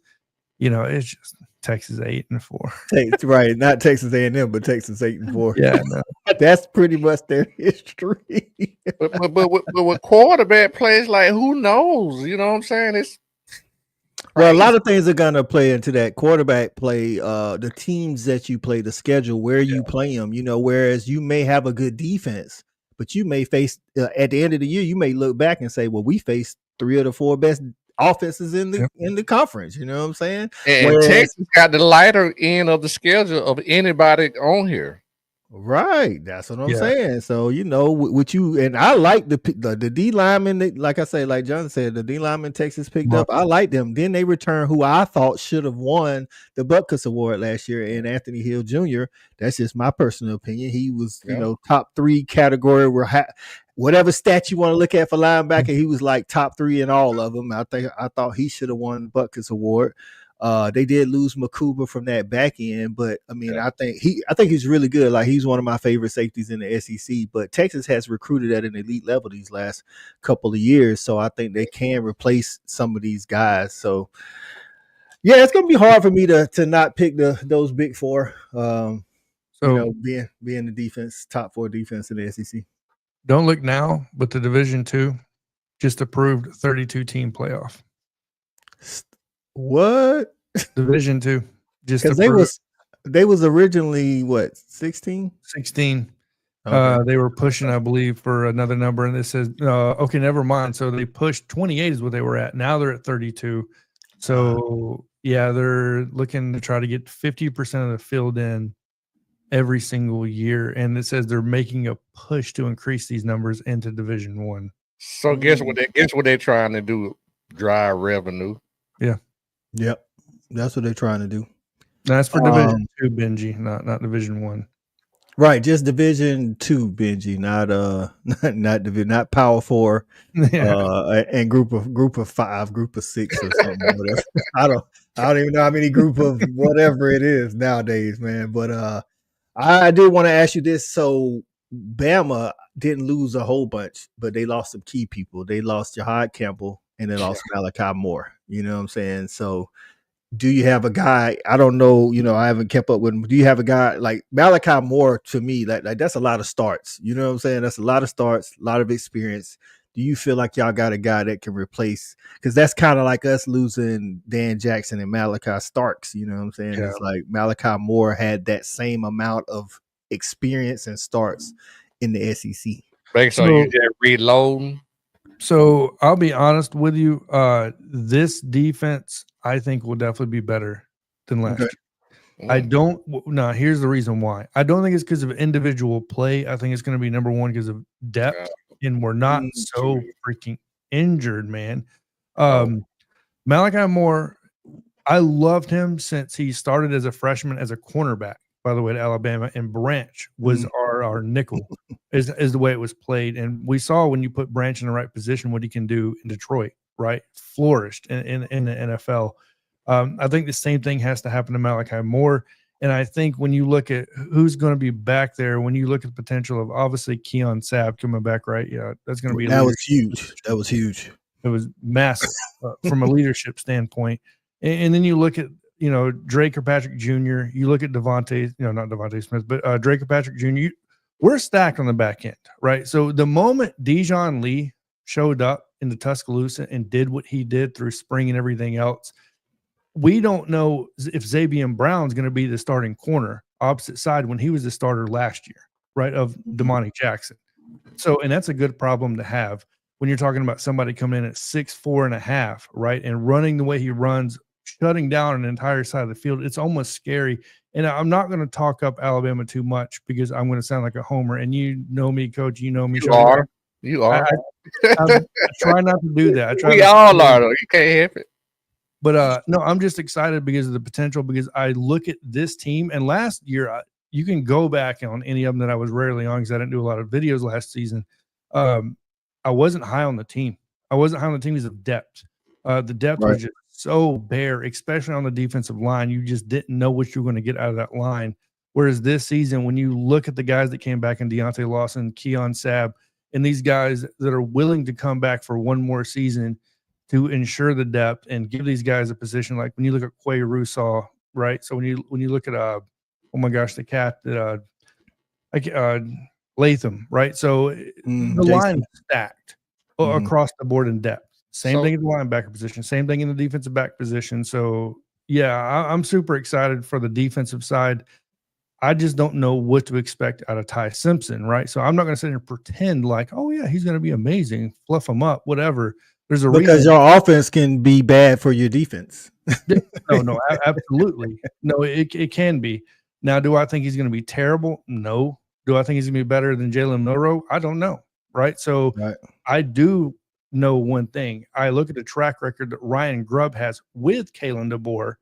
It's just Texas 8-4. Right, not Texas A&M, but Texas 8-4. Yeah, no. That's pretty much their history. but with quarterback plays, like who knows? You know what I'm saying? It's well, a lot of things are gonna play into that quarterback play. The teams that you play, the schedule, where you play them. Whereas you may have a good defense, but you may face at the end of the year, you may look back and say, "Well, we faced 3 of the 4 best offenses in the conference." You know what I'm saying? And Texas got the lighter end of the schedule of anybody on here. Right, that's what I'm saying. So with you, and I like the D lineman. Like I say, like John said, the D lineman Texas picked up. I like them. Then they returned who I thought should have won the Butkus Award last year, and Anthony Hill Jr. That's just my personal opinion. He was, top 3 category. Whatever stat you want to look at for linebacker, he was like top 3 in all of them. I thought he should have won the Butkus Award. They did lose Makuba from that back end, but I mean, I think he's really good. Like, he's one of my favorite safeties in the SEC. But Texas has recruited at an elite level these last couple of years, so I think they can replace some of these guys. So, yeah, it's gonna be hard for me to not pick those big 4. Being the defense, top 4 defense in the SEC. Don't look now, but the Division II just approved 32-team playoff. What? Division II just because they was originally what, 16? 16. Okay. They were pushing, I believe, for another number, and it says okay, never mind. So they pushed 28 is what they were at. Now they're at 32. So they're looking to try to get 50% of the field in every single year, and it says they're making a push to increase these numbers into Division I. So guess what they're trying to do? Drive revenue. Yeah. Yep, that's what they're trying to do. That's for Division II, Benji, not Division I. Right, just Division II, Benji, not Power 4, and group of 5, group of 6, or something. I don't even know how many group of whatever it is nowadays, man. But I did want to ask you this. So Bama didn't lose a whole bunch, but they lost some key people. They lost Jahad Campbell and they lost Malachi Moore. You know what I'm saying? So do you have a guy? I don't know. I haven't kept up with him. Do you have a guy like Malachi Moore? To me, like that's a lot of starts. You know what I'm saying? That's a lot of starts, a lot of experience. Do you feel like y'all got a guy that can replace? Because that's kind of like us losing Dan Jackson and Malachi Starks. You know what I'm saying? Yeah. It's like Malachi Moore had that same amount of experience and starts in the SEC. So you just reloading. So I'll be honest with you. This defense, I think, will definitely be better than last year. I don't. No, here's the reason why. I don't think it's because of individual play. I think it's going to be number one because of depth, and we're not so freaking injured, man. Malachi Moore, I loved him since he started as a freshman as a cornerback, by the way, to Alabama, and Branch was our nickel, is the way it was played. And we saw when you put Branch in the right position what he can do in Detroit, right? Flourished in the NFL. I think the same thing has to happen to Malachi Moore. And I think when you look at who's going to be back there, when you look at the potential of obviously Keon Sabb coming back, right? Yeah, that's going to be was huge. That was huge. It was massive from a leadership standpoint. And then you look at, Drake Kirkpatrick Jr., you look at Devontae, not Devontae Smith, but Drake Kirkpatrick Jr., we're stacked on the back end, right? So the moment Dijon Lee showed up in the Tuscaloosa and did what he did through spring and everything else, we don't know if Xavier Brown's going to be the starting corner opposite side when he was the starter last year, right, of Damani Jackson. So, and that's a good problem to have when you're talking about somebody coming in at 6'4.5", right, and running the way he runs, shutting down an entire side of the field. It's almost scary. And I'm not going to talk up Alabama too much because I'm going to sound like a homer. And you know me, Coach. You know me. You are. I try not to do that. We all are, though. You can't help it. But no, I'm just excited because of the potential, because I look at this team, and last year you can go back on any of them that I was rarely on because I didn't do a lot of videos last season. I wasn't high on the team. I wasn't high on the team because of depth. The depth was just so bare, especially on the defensive line. You just didn't know what you were going to get out of that line. Whereas this season, when you look at the guys that came back in Deontay Lawson, Keon Sabb, and these guys that are willing to come back for one more season to ensure the depth and give these guys a position, like when you look at Quay Russaw, right? So when you look at oh my gosh, the cat that Latham, right? So the line is stacked across the board in depth. Same thing in the linebacker position, same thing in the defensive back position. So yeah, I'm super excited for the defensive side. I just don't know what to expect out of Ty Simpson, right? So I'm not going to sit here and pretend like, oh yeah, he's going to be amazing, fluff him up, whatever. There's a because reason. your offense can be bad for your defense. No, absolutely. No, it can be. Now, do I think he's going to be terrible? No. Do I think he's going to be better than Jalen Milroe? I don't know, right? So I do know one thing. I look at the track record that Ryan Grubb has with Kalen DeBoer,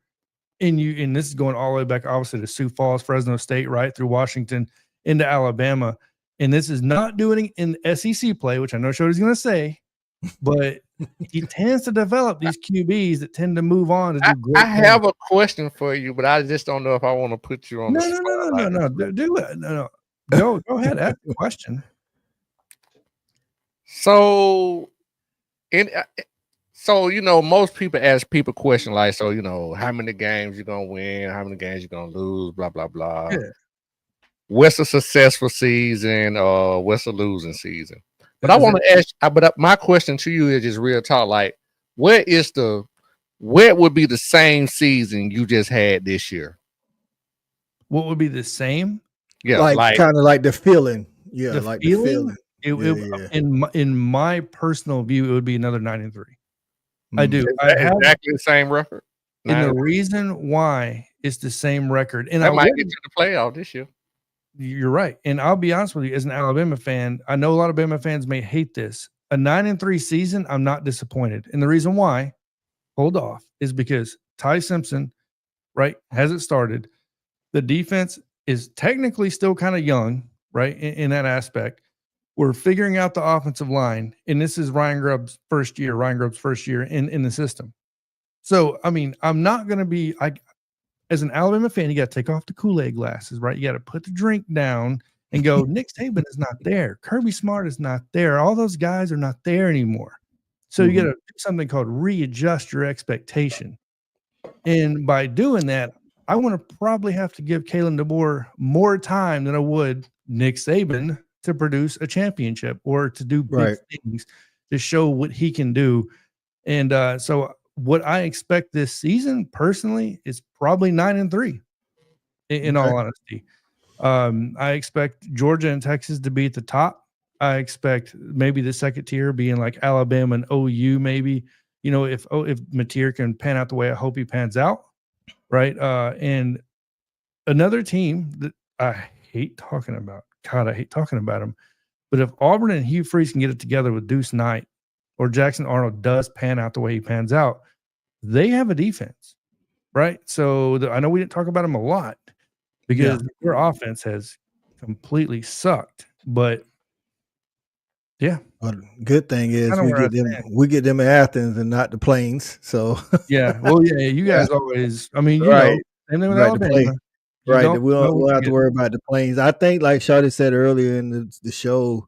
and this is going all the way back, obviously, to Sioux Falls, Fresno State, right, through Washington into Alabama. And this is not doing it in SEC play, which I know Shody's going to say, but he tends to develop these QBs that tend to move on to do great. I have a question for you, but I just don't know if I want to put you on the spot. No. Do it. No. Go ahead. Ask the question. So, most people ask people question like, so, how many games you're going to win, how many games you're going to lose, blah, blah, blah. Yeah. What's a successful season or what's a losing season? But I want to ask, but my question to you is just real talk. Like, what would be the same season you just had this year? What would be the same? Yeah, like kind of like the feeling. Yeah, the like feeling? the feeling. In my personal view, it would be another 9-3. I do. I have exactly the same record. And the reason why it's the same record, and I might get to the playoff this year. You're right. And I'll be honest with you, as an Alabama fan, I know a lot of Bama fans may hate this. A 9-3 season, I'm not disappointed. And the reason why, hold off, is because Ty Simpson, right, hasn't started. The defense is technically still kind of young, right, in that aspect. We're figuring out the offensive line, and this is Ryan Grubb's first year in the system. So, I mean, I'm not going to be as an Alabama fan, you got to take off the Kool-Aid glasses, right? You got to put the drink down and go, Nick Saban is not there. Kirby Smart is not there. All those guys are not there anymore. So you got to do something called readjust your expectation. And by doing that, I want to probably have to give Kalen DeBoer more time than I would Nick Saban to produce a championship or to do big things to show what he can do. And so what I expect this season personally is probably 9-3 in all honesty. I expect Georgia and Texas to be at the top. I expect maybe the second tier being like Alabama and OU, maybe, if Mateer can pan out the way I hope he pans out. Right. And another team that I hate talking about, God, I hate talking about them. But if Auburn and Hugh Freeze can get it together with Deuce Knight, or Jackson Arnold does pan out the way he pans out, they have a defense, right? So I know we didn't talk about them a lot because their offense has completely sucked. But yeah, well, good thing is we get them in Athens and not the Plains. So yeah, well, yeah, you guys always. I mean, same thing with Alabama. Right, we'll have to worry about the Plains. I think, like Shawty said earlier in the show,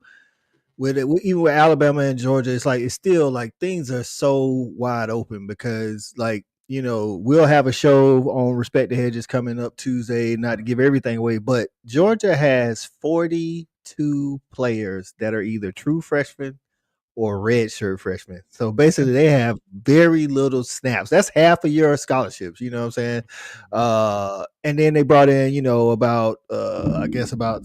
even with Alabama and Georgia, it's still like things are so wide open because we'll have a show on Respect the Hedges coming up Tuesday, not to give everything away, but Georgia has 42 players that are either true freshmen or redshirt freshmen. So basically they have very little snaps. That's half a year of scholarships, you know what I'm saying? And then they brought in, about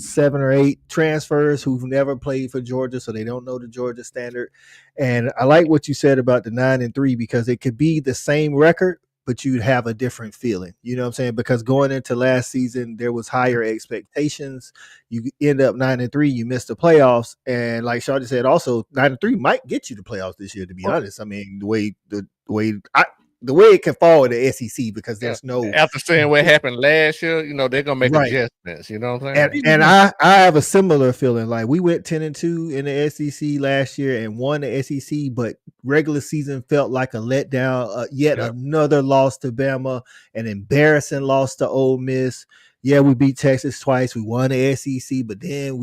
7 or 8 transfers who've never played for Georgia, so they don't know the Georgia standard. And I like what you said about the 9-3 because it could be the same record, but you'd have a different feeling. You know what I'm saying? Because going into last season, there was higher expectations. You end up 9-3, you missed the playoffs. And like Shawty said, also 9-3 might get you the playoffs this year, to be honest. I mean, the way the way it can fall in the SEC because there's no. After seeing what happened last year, they're gonna make adjustments. You know what I'm saying? And I have a similar feeling. Like we went 10-2 in the SEC last year and won the SEC, but regular season felt like a letdown. Yet another loss to Bama, an embarrassing loss to Ole Miss. Yeah, we beat Texas twice. We won the SEC, but then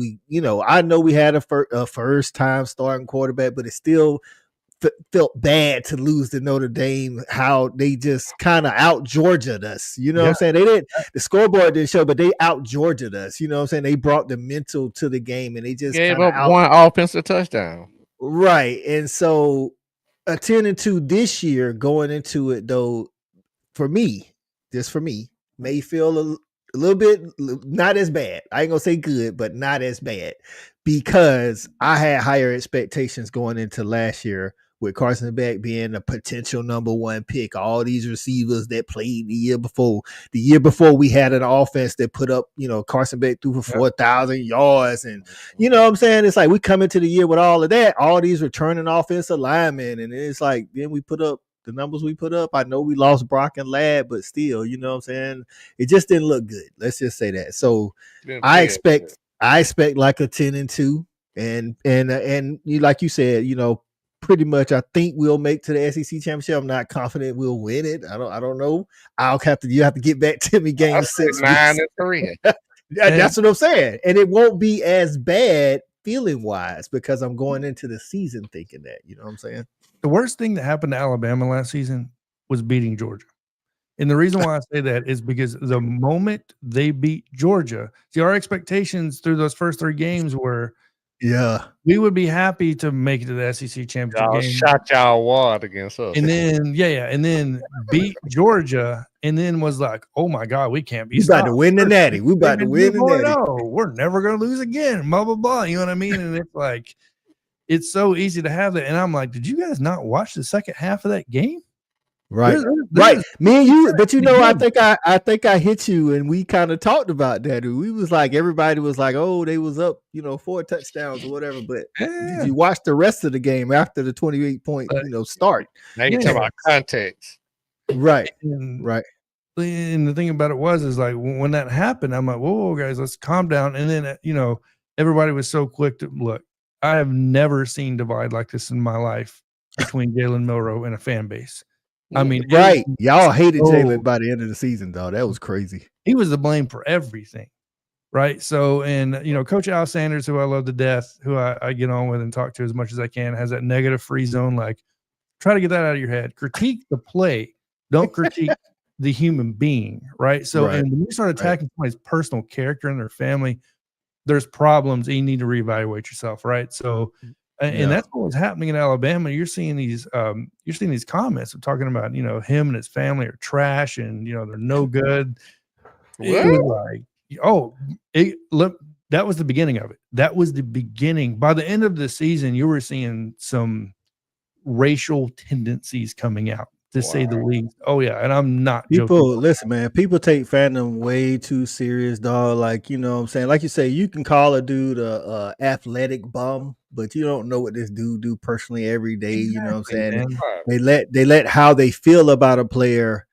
I know we had a first time starting quarterback, but it still felt bad to lose to Notre Dame, how they just kind of out Georgia'd us. You know what I'm saying? They didn't, the scoreboard didn't show, but they out Georgia'd us. You know what I'm saying? They brought the mental to the game and they just gave up one offensive touchdown. Right. And so a 10-2 this year going into it, though, just for me, may feel a little bit not as bad. I ain't gonna say good, but not as bad because I had higher expectations going into last year with Carson Beck being a potential number one pick. All these receivers that played the year before. The year before we had an offense that put up, Carson Beck threw for 4,000 yards. And you know what I'm saying? It's like we come into the year with all of that, all these returning offensive linemen. And it's like, then we put up the numbers we put up. I know we lost Brock and Ladd, but still, you know what I'm saying? It just didn't look good. Let's just say that. So I expect like a 10-2 and you, like you said, pretty much I think we'll make to the SEC championship. I'm not confident we'll win it. I don't know. You have to get back to me game 6. 9-3. That's what I'm saying. And it won't be as bad feeling wise because I'm going into the season thinking that, you know what I'm saying? The worst thing that happened to Alabama last season was beating Georgia. And the reason why I say that is because the moment they beat Georgia, our expectations through those first 3 games were, we would be happy to make it to the SEC championship game. Shot y'all wad against us. And then, and then beat Georgia and then was like, oh my God, we can't be stopped. About to win the Natty. We about to win the Natty. We're never going to lose again, blah, blah, blah. You know what I mean? And it's like, it's so easy to have that. And I'm like, did you guys not watch the second half of that game? Right. Right. Me and you, but I think I hit you and we kind of talked about that. We was like, everybody was like, oh, they was up, 4 touchdowns or whatever. But did you watch the rest of the game after the 28-point, start? Now you're talking about context. Right. Right. And the thing about it is like, when that happened, I'm like, whoa, guys, let's calm down. And then, everybody was so quick to look. I have never seen divide like this in my life between Jalen Milroe and a fan base. I mean, right. Y'all hated Jalen by the end of the season, though. That was crazy. He was the blame for everything. Right. So, and, Coach Al Sanders, who I love to death, who I get on with and talk to as much as I can, has that negative free zone. Like, try to get that out of your head. Critique the play. Don't critique the human being. Right. So, and when you start attacking somebody's personal character and their family, there's problems. You need to reevaluate yourself. Right. So, and that's what was happening in Alabama. You're seeing these comments of talking about, him and his family are trash and, they're no good. It was like, that was the beginning of it. That was the beginning. By the end of the season, you were seeing some racial tendencies coming out, to say the least. Oh yeah. And I'm not joking. Listen, man, people take fandom way too serious, dog. Like, you know what I'm saying? Like you say, you can call a dude a athletic bum, but you don't know what this dude do personally every day. Exactly, you know what I'm saying? They let how they feel about a player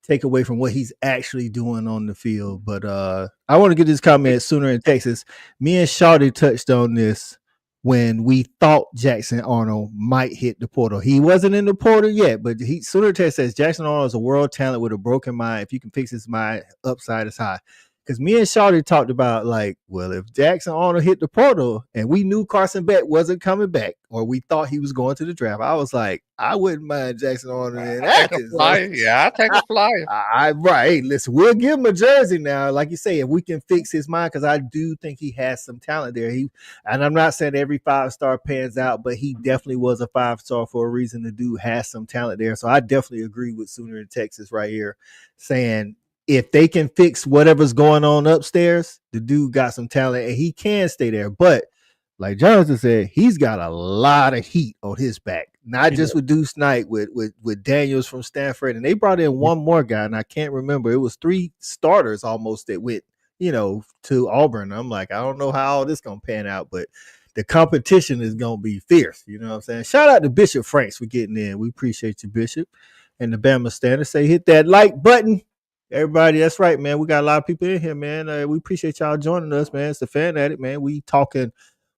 take away from what he's actually doing on the field. But I want to get this comment sooner in Texas. Me and Shawty touched on this when we thought Jackson Arnold might hit the portal. He wasn't in the portal yet, but Sooner Test says Jackson Arnold is a world talent with a broken mind. If you can fix his mind, upside is high. Because me and Shawty talked about, like, well, if Jackson Arnold hit the portal and we knew Carson Beck wasn't coming back, or we thought he was going to the draft, I was like, I wouldn't mind Jackson Arnold in Athens. Yeah, I take a flyer. Right. Listen, we'll give him a jersey now. Like you say, if we can fix his mind, because I do think he has some talent there. And I'm not saying every 5-star pans out, but he definitely was a 5-star for a reason. The dude has some talent there. So I definitely agree with Sooner in Texas right here, saying, if they can fix whatever's going on upstairs, the dude got some talent and he can stay there. But like Jonathan said, he's got a lot of heat on his back, not just with Deuce Knight, with Daniels from Stanford. And they brought in one more guy, and I can't remember. It was 3 starters almost that went, to Auburn. I'm like, I don't know how all this going to pan out, but the competition is going to be fierce. You know what I'm saying? Shout out to Bishop Franks for getting in. We appreciate you, Bishop. and the Bama Standard. Say hit that like button. Everybody, that's right, man. We got a lot of people in here, man. We appreciate y'all joining us, man. It's the Fan Addict, man. We talking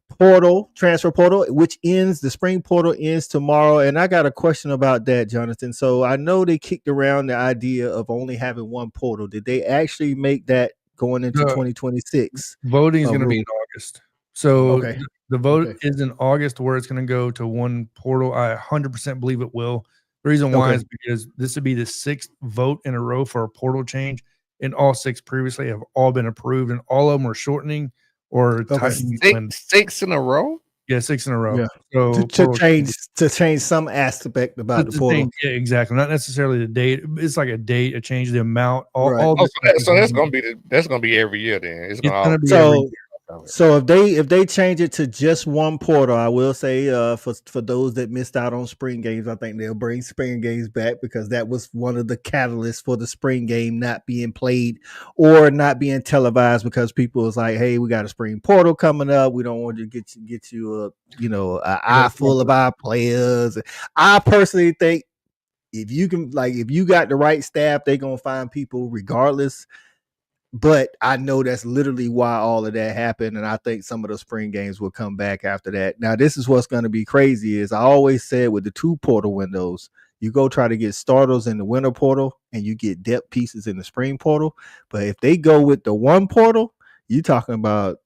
portal, transfer portal, which ends, the spring portal ends tomorrow. And I got a question about that, Jonathan. So I know they kicked around the idea of only having one portal. Did they actually make that going into 2026? Voting is going to be in August. So the vote is in August where it's going to go to one portal. I 100% believe it will. The reason why is because this would be the 6th vote in a row for a portal change, and all 6 previously have all been approved, and all of them are shortening or tightening. 6 in a row? Yeah, 6 in a row. Yeah. So to change some aspect about the portal. Yeah, exactly. Not necessarily the date. It's like a date, a change, the amount. So that's gonna be every year. Then it's gonna be every year. So if they change it to just one portal, I will say for those that missed out on spring games, I think they'll bring spring games back, because that was one of the catalysts for the spring game not being played or not being televised, because people was like, hey, we got a spring portal coming up. We don't want to get you an eye full of our players. I personally think if you got the right staff, they're gonna find people regardless. But I know that's literally why all of that happened, and I think some of the spring games will come back after that. Now, this is what's going to be crazy is I always said with the 2 portal windows, you go try to get starters in the winter portal and you get depth pieces in the spring portal. But if they go with the 1 portal, you're talking about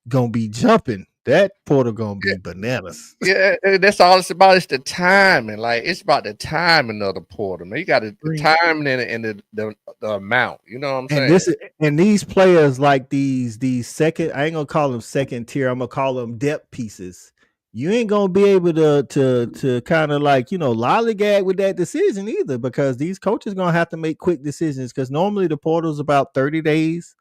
going to be jumping. That portal gonna be bananas. Yeah, that's all it's about. It's the timing. Like, it's about the timing of the portal. Man, you got the timing and the amount. You know what I'm saying? And these players, like these second, I ain't gonna call them second tier. I'm gonna call them depth pieces. You ain't gonna be able to kind of like lollygag with that decision either, because these coaches gonna have to make quick decisions. Because normally the portal's about 30 days.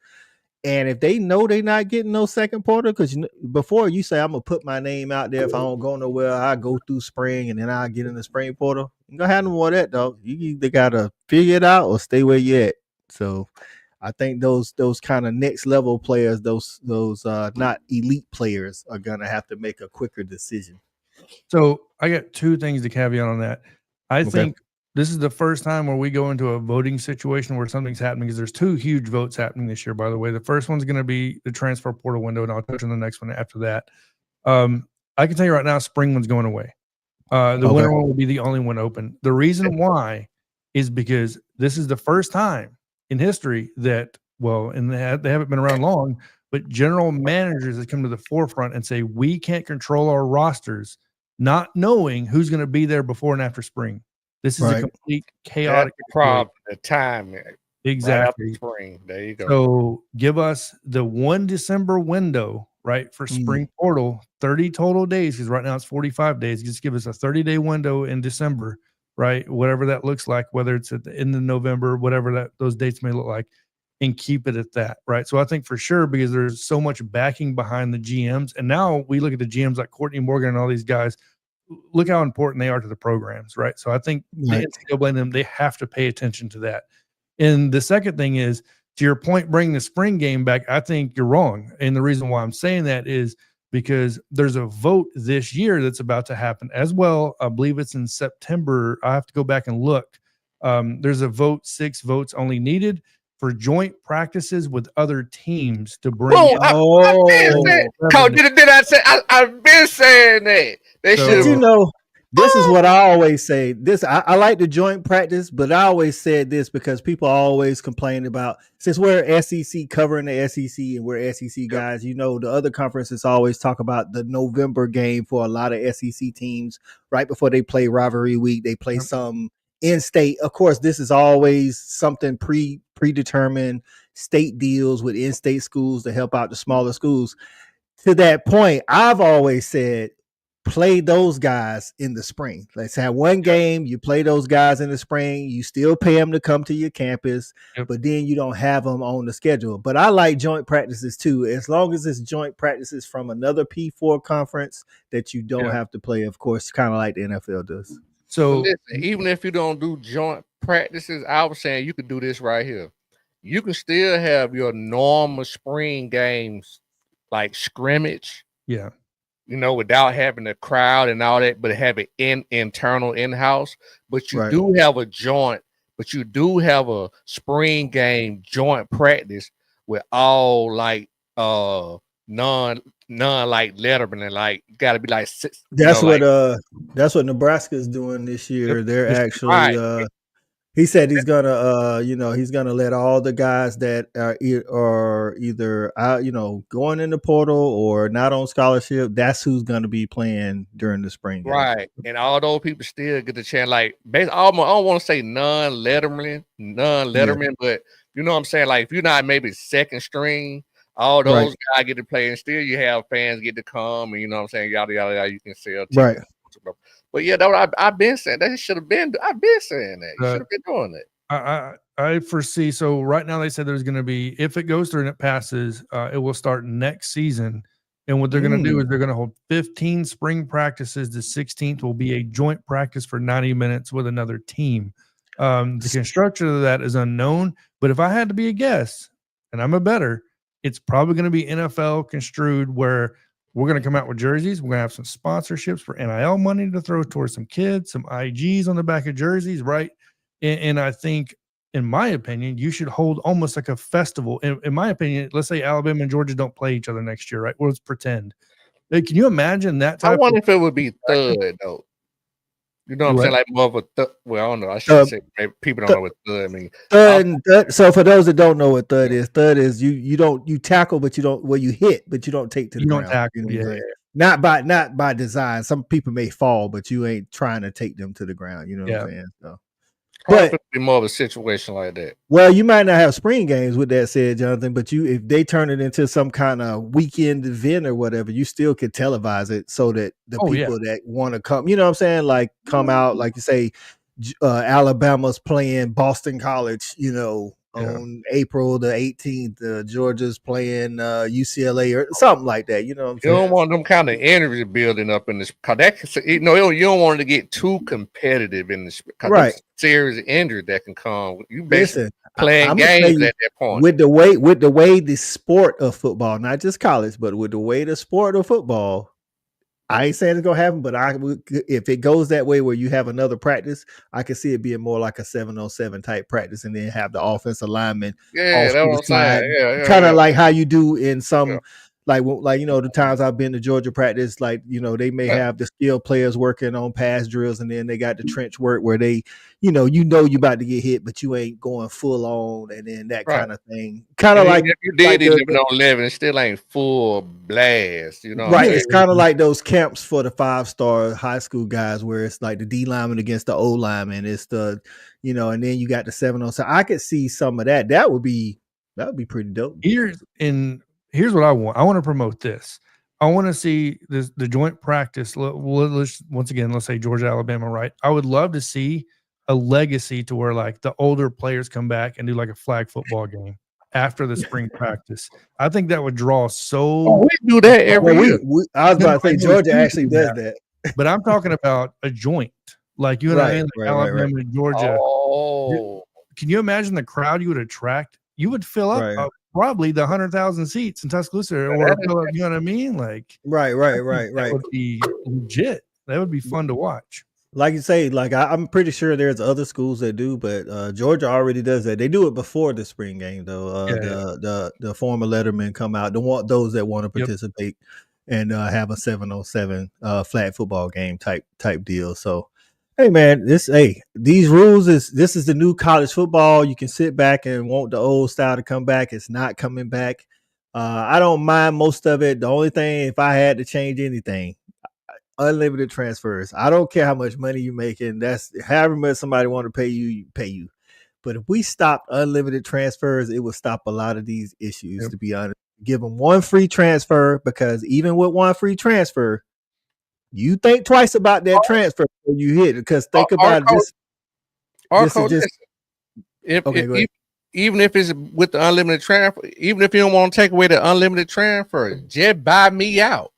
And if they know they're not getting no second portal, because before you say, I'm going to put my name out there. If I don't go nowhere, I go through spring and then I'll get in the spring portal. You going to have no more of that, though. You either got to figure it out or stay where you at. So I think those kind of next level players, those not elite players, are going to have to make a quicker decision. So I got 2 things to caveat on that. I think this is the first time where we go into a voting situation where something's happening, because there's 2 huge votes happening this year, by the way. The first one's going to be the transfer portal window, and I'll touch on the next one after that. I can tell you right now, spring one's going away. The winter one will be the only one open. The reason why is because this is the first time in history that, and they haven't been around long, but general managers have come to the forefront and say, we can't control our rosters, not knowing who's going to be there before and after spring. This is a complete chaotic problem. The time, exactly. Right spring. There you go. So give us the 1 December window, right, for spring portal, 30 total days, because right now it's 45 days. Just give us a 30-day window in December, right? Whatever that looks like, whether it's at the end of November, whatever those dates may look like, and keep it at that, right? So I think for sure, because there's so much backing behind the GMs, and now we look at the GMs like Courtney Morgan and all these guys. Look how important they are to the programs, right? So I think the NCAA and them, they have to pay attention to that. And the second thing is, to your point, bringing the spring game back, I think you're wrong. And the reason why I'm saying that is because there's a vote this year that's about to happen as well. I believe it's in September. I have to go back and look. There's a vote, 6 votes only needed for joint practices with other teams to bring. Coach, did I say? I've been saying that. They should. This is what I always say. I like the joint practice, but I always said this because people always complain about, since we're SEC covering the SEC and we're SEC guys, the other conferences always talk about the November game for a lot of SEC teams right before they play rivalry week. They play some in-state. Of course, this is always something predetermined state deals with in-state schools to help out the smaller schools. To that point, I've always said, play those guys in the spring. Let's have one game. You play those guys in the spring. You still pay them to come to your campus, but then you don't have them on the schedule. But I like joint practices too, as long as it's joint practices from another P4 conference that you don't have to play, of course, kind of like the NFL does. So even if you don't do joint practices, I was saying you could do this right here. You can still have your normal spring games like scrimmage. Yeah. without having a crowd and all that, but have it internal in-house. But you do have a joint, but you do have a spring game joint practice with all like non like Letterman and like gotta be like six. That's what Nebraska's doing this year. They're actually he said he's gonna he's gonna let all the guys that are either going in the portal or not on scholarship, that's who's gonna be playing during the spring game. Right. And all those people still get the chance, like basically I don't want to say non-Letterman, but you know what I'm saying? Like if you're not maybe second string, all those guys get to play, and still you have fans get to come, and you know what I'm saying, yada yada yada. You can sell tickets. Right. But yeah, that's what I've been saying. That should have been. I've been saying that. You should have been doing that. I foresee. So right now they said there's going to be, if it goes through and it passes, it will start next season. And what they're going to do is they're going to hold 15 spring practices. The 16th will be a joint practice for 90 minutes with another team. The construction of that is unknown. But if I had to be a guess, and I'm a bettor, it's probably going to be NFL construed, where we're going to come out with jerseys. We're going to have some sponsorships for NIL money to throw towards some kids, some IGs on the back of jerseys, right? And I think, in my opinion, you should hold almost like a festival. In my opinion, let's say Alabama and Georgia don't play each other next year, right? Well, let's pretend. Like, can you imagine that type? I wonder if it would be third, though. You know what I'm saying? Like more of a well, I don't know. I should say maybe people don't know what third means. Third, so for those that don't know what third is you tackle, but you don't you hit, but you don't take to the ground. You don't tackle, Not by design. Some people may fall, but you ain't trying to take them to the ground. You know what I'm saying? So, but it be more of a situation like that. Well, you might not have spring games with that said, Jonathan, but if they turn it into some kind of weekend event or whatever, you still could televise it so that the people that want to come, you know what I'm saying, like come out, like you say, Alabama's playing Boston College, on April the 18th, Georgia's playing UCLA or something like that. You know what I'm saying? You don't want them kind of energy building up in this, because that, you don't want it to get too competitive in this, right? Series of injury that can come. You basically playing games at that point. With the way the sport of football, not just college, but with the way the sport of football, I ain't saying it's gonna happen, but if it goes that way where you have another practice, I can see it being more like a 7-on-7 type practice, and then have the offensive lineman. Yeah, that's what I'm saying. Kind of like how you do in some. Like the times I've been to Georgia practice, like, they may have the skilled players working on pass drills, and then they got the trench work where they, you about to get hit, but you ain't going full on, and then that kind of thing. Kind of like if you did even on 11, it still ain't full blast, Right. It's kind of like those camps for the 5-star high school guys where it's like the D lineman against the O lineman. It's the, and then you got the 7-on-7. I could see some of that. That would be pretty dope. Here's what I want. I want to promote this. I want to see the joint practice. Let's say Georgia, Alabama, right? I would love to see a legacy to where like the older players come back and do like a flag football game after the spring practice. I think that would draw we do that every year. I was about to say Georgia actually does that. But I'm talking about a joint. Like you and I, Alabama and Georgia. Oh. Can you imagine the crowd you would attract? You would fill up probably the 100,000 seats in Tuscaloosa, or you know what I mean? Like, right. That would be legit. That would be fun to watch. Like you say, like I'm pretty sure there's other schools that do, but Georgia already does that. They do it before the spring game, though. The former Lettermen come out. Those that want to participate and have a 7-on-7 flag football game type deal. So, hey man, these rules this is the new college football. You can sit back and want the old style to come back. It's not coming back. I don't mind most of it. The only thing, if I had to change anything, unlimited transfers. I don't care how much money you're making. That's however much somebody want to pay you, pay you. But if we stopped unlimited transfers, it would stop a lot of these issues, to be honest. Give them one free transfer, because even with one free transfer, you think twice about that transfer before you hit it. Because think about this. Even if it's with the unlimited transfer, even if you don't want to take away the unlimited transfer, just buy me out.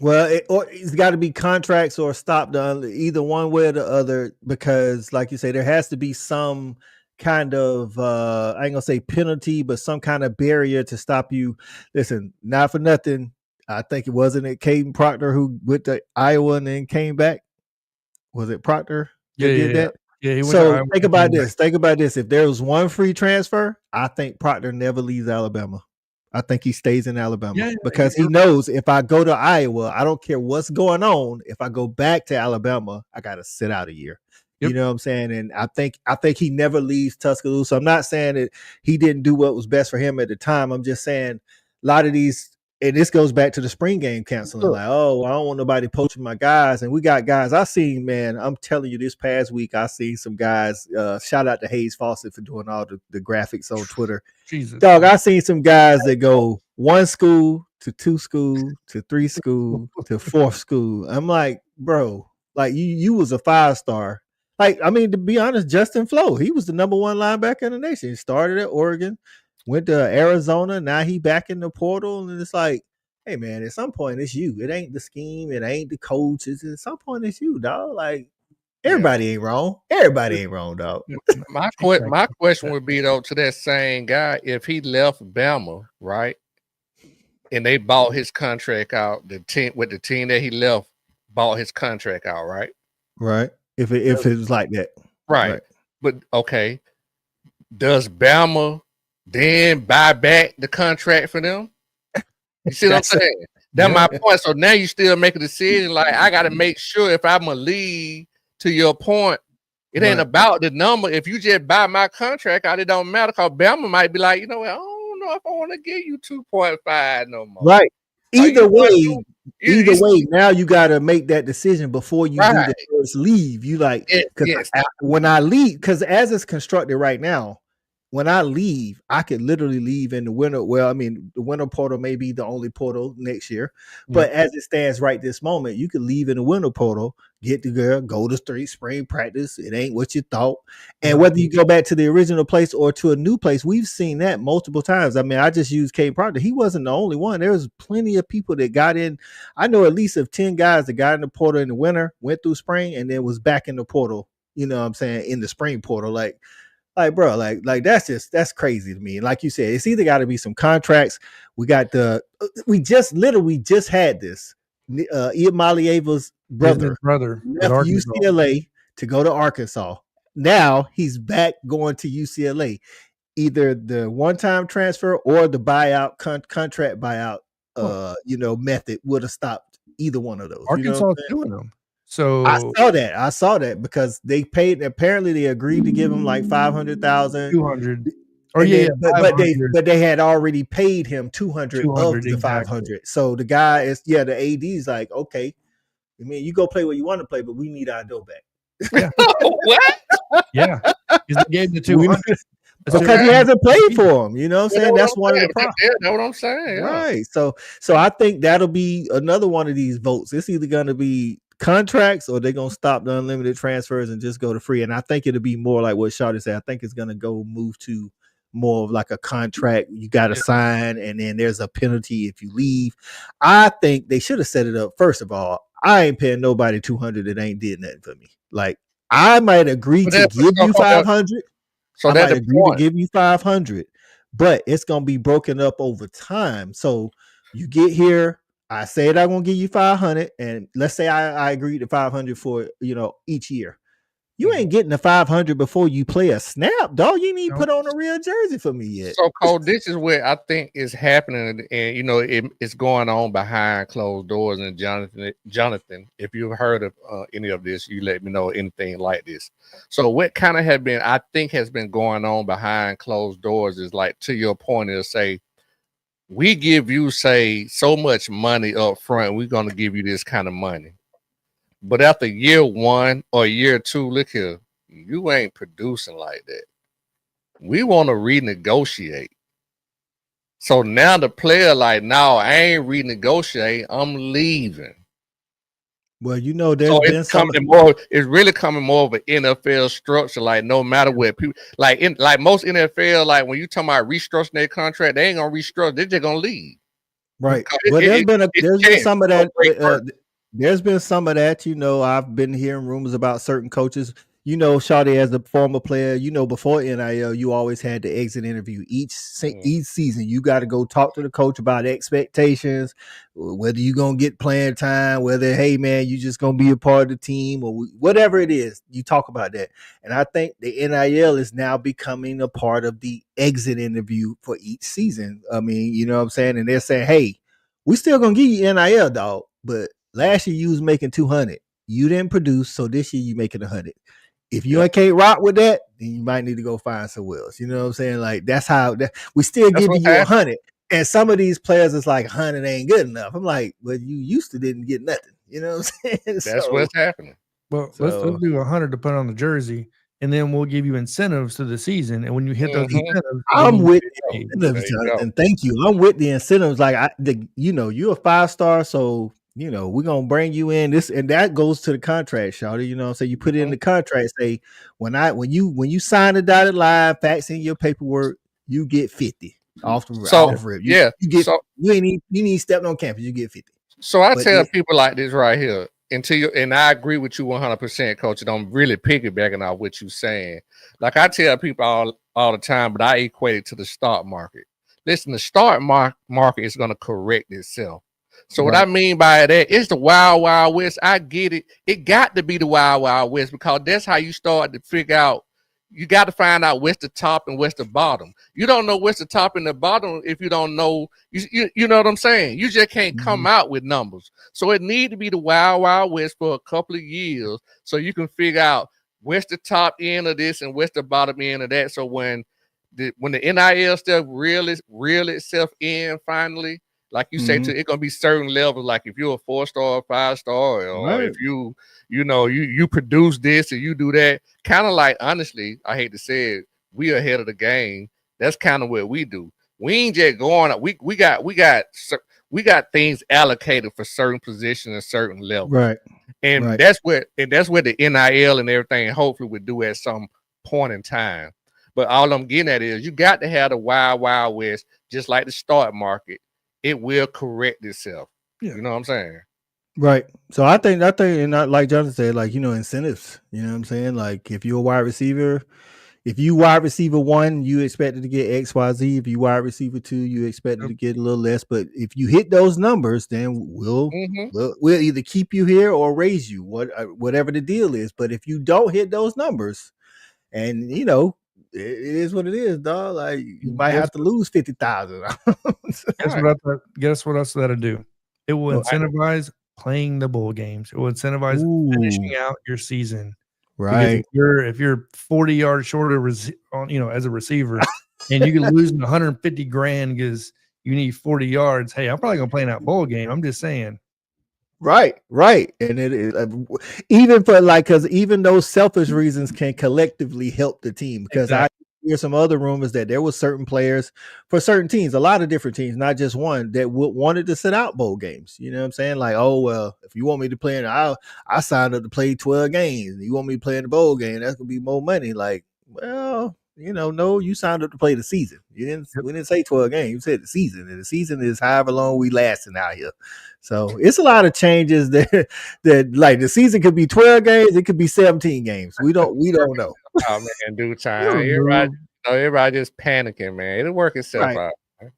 Well, it's got to be contracts or stop either one way or the other, because like you say, there has to be some kind of, I ain't gonna say penalty, but some kind of barrier to stop you. Listen, not for nothing. I think it wasn't Caden Proctor who went to Iowa and then came back. Was it Proctor that did that? Yeah, he went so to Iowa think about this. Think about this. If there was one free transfer, I think Proctor never leaves Alabama. I think he stays in Alabama because he knows if I go to Iowa, I don't care what's going on. If I go back to Alabama, I got to sit out a year. Yep. You know what I'm saying? And I think he never leaves Tuscaloosa. I'm not saying that he didn't do what was best for him at the time. I'm just saying a lot of these, and this goes back to the spring game canceling. Sure. Like, oh, I don't want nobody poaching my guys. And we got guys I seen, man. I'm telling you, this past week I seen some guys. Shout out to Hayes Fawcett for doing all the graphics on Twitter. Jesus, dog, I seen some guys that go 1 school to 2 school to 3 school to 4th school. I'm like, bro, like you was a 5-star. Like, I mean, to be honest, Justin Flo, he was the number 1 linebacker in the nation. He started at Oregon, went to Arizona. Now he back in the portal, and it's like, hey man, at some point it's you. It ain't the scheme. It ain't the coaches. At some point it's you, dog. Like, everybody ain't wrong. Everybody ain't wrong, dog. My question would be though to that same guy, if he left Bama, right, and they bought his contract out, the team that he left bought his contract out, right? Right. If it was like that, right. But okay, does Bama then buy back the contract for them? You see what I'm saying? That's my point. So now you still make a decision. Like, I got to make sure if I'm a lead. To your point, it ain't about the number. If you just buy my contract out, it don't matter. Because Bama might be like, you know what? I don't know if I want to give you 2.5 no more. Right. Either way, now you got to make that decision before you do the first leave. You like, when I leave, because as it's constructed right now, when I leave, I could literally leave in the winter. Well, I mean, the winter portal may be the only portal next year, but as it stands right this moment, you could leave in the winter portal, get the girl, go to spring practice. It ain't what you thought. And whether you go back to the original place or to a new place, we've seen that multiple times. I mean, I just used Caden Proctor. He wasn't the only one. There was plenty of people that got in. I know at least of 10 guys that got in the portal in the winter, went through spring, and then was back in the portal, you know what I'm saying, in the spring portal. Like, bro, like that's crazy to me. And like you said, it's either got to be some contracts. We just had this. Ian Malieva's brother left UCLA to go to Arkansas. Now he's back going to UCLA. Either the one-time transfer or the buyout contract buyout, method would have stopped either one of those. Arkansas is doing them. So I saw that because they paid. Apparently, they agreed to give him like 500,000, 200. But they had already paid him 200 of the 500. So the guy is the AD is like, okay, I mean, you go play what you want to play, but we need our dough back. Yeah. What? Yeah, because they gave the 200 because he hasn't played for him. You know what I'm saying? That's one of the problems. Yeah, that's what I'm saying. Yeah. Right. So I think that'll be another one of these votes. It's either going to be contracts or they're going to stop the unlimited transfers and just go to free. And I think it'll be more like what Shawty said. I think it's going to move to more of like a contract you got to sign, and then there's a penalty if you leave. I think they should have set it up. First of all, I ain't paying nobody 200 that ain't did nothing for me. Like, I might agree to give you 500. So I might agree to give you 500, but it's going to be broken up over time. So you get here, I said I'm gonna give you 500, and let's say I agreed to 500 for each year. You ain't getting the 500 before you play a snap, dog. You need to put on a real jersey for me yet. So, Cole, this is where I think is happening, and it's going on behind closed doors. And Jonathan, if you've heard of any of this, you let me know anything like this. So, what kind of has been going on behind closed doors is like, to your point, is say, we give you, say, so much money up front, we're going to give you this kind of money. But after year 1 or year 2, look here, you ain't producing like that. We want to renegotiate. So now the player like, no, I ain't renegotiating, I'm leaving. Well, there's been it's really coming more of an NFL structure. Like, no matter what people like most NFL, like when you talking about restructuring their contract, they ain't gonna restructure, they're just gonna leave. Right. Well, there's been some of that. There's been some of that. I've been hearing rumors about certain coaches. Shawty, as a former player, before NIL, you always had the exit interview each season. You got to go talk to the coach about expectations, whether you're gonna get playing time, whether hey man, you just gonna be a part of the team or whatever it is. You talk about that, and I think the NIL is now becoming a part of the exit interview for each season. I mean, you know what I'm saying, and they're saying, hey, we still gonna give you NIL, dog, but last year you was making 200, you didn't produce, so this year you making 100. If you can't rock with that, then you might need to go find somewhere else. You know what I'm saying? Like that's how we still giving you 100. And some of these players is like 100 ain't good enough. I'm like, well, you used to didn't get nothing. You know what I'm saying? That's what's happening. Well, let's do 100 to put on the jersey, and then we'll give you incentives to the season. And when you hit those incentives, I'm with the incentives, Jonathan. Thank you. I'm with the incentives. Like you're a 5-star, so we're gonna bring you in this, and that goes to the contract, shawty. So you put it in the contract, say when you sign the dotted line, fax in your paperwork, you get 50 off the rip. You get you ain't even stepping on campus, you get 50. So I tell people like this right here, and I agree with you 100%, coach. And I'm really piggybacking off what you're saying. Like I tell people all the time, but I equate it to the stock market. Listen, the stock market is going to correct itself. So what I mean by that is the wild, wild west. I get it. It got to be the wild, wild west because that's how you start to figure out. You got to find out what's the top and what's the bottom. You don't know what's the top and the bottom if you don't know. You know what I'm saying? You just can't come out with numbers. So it need to be the wild, wild west for a couple of years so you can figure out what's the top end of this and what's the bottom end of that. So when the NIL stuff reel itself in finally, like you say, it's gonna be certain levels. Like if you're a 4-star or 5-star, or if you produce this and you do that, kind of like, honestly, I hate to say it, we ahead of the game. That's kind of what we do. We ain't just going up. We got things allocated for certain positions and certain levels, right? And that's what the NIL and everything hopefully would do at some point in time. But all I'm getting at is you got to have the wild, wild west, just like the stock market. It will correct itself. Yeah. You know what I'm saying? Right. So I think, and not like Jonathan said, like, incentives. You know what I'm saying? Like if you're a wide receiver, if you wide receiver 1, you expected to get XYZ. If you wide receiver 2, you expected to get a little less. But if you hit those numbers, then we'll either keep you here or raise you, whatever the deal is. But if you don't hit those numbers, and it is what it is, dog. Like you might have to lose 50,000. Guess what else that'll do? It will incentivize playing the bowl games. It will incentivize finishing out your season. Right. If you're 40 yards shorter as a receiver, and you can lose $150,000 because you need 40 yards. Hey, I'm probably gonna play in that bowl game. I'm just saying. Right. And it is even for because even those selfish reasons can collectively help the team. Because I hear some other rumors that there was certain players for certain teams, a lot of different teams, not just one, that wanted to sit out bowl games. You know what I'm saying? Like, oh well, if you want me to play I signed up to play 12 games. You want me to play in the bowl game? That's gonna be more money. Like, well, no, you signed up to play the season. We didn't say 12 games. You said the season, and the season is however long we lasting out here. So it's a lot of changes that like the season could be 12 games, it could be 17 games. We don't know. Oh man, due time. Everybody just panicking, man. It'll work itself out.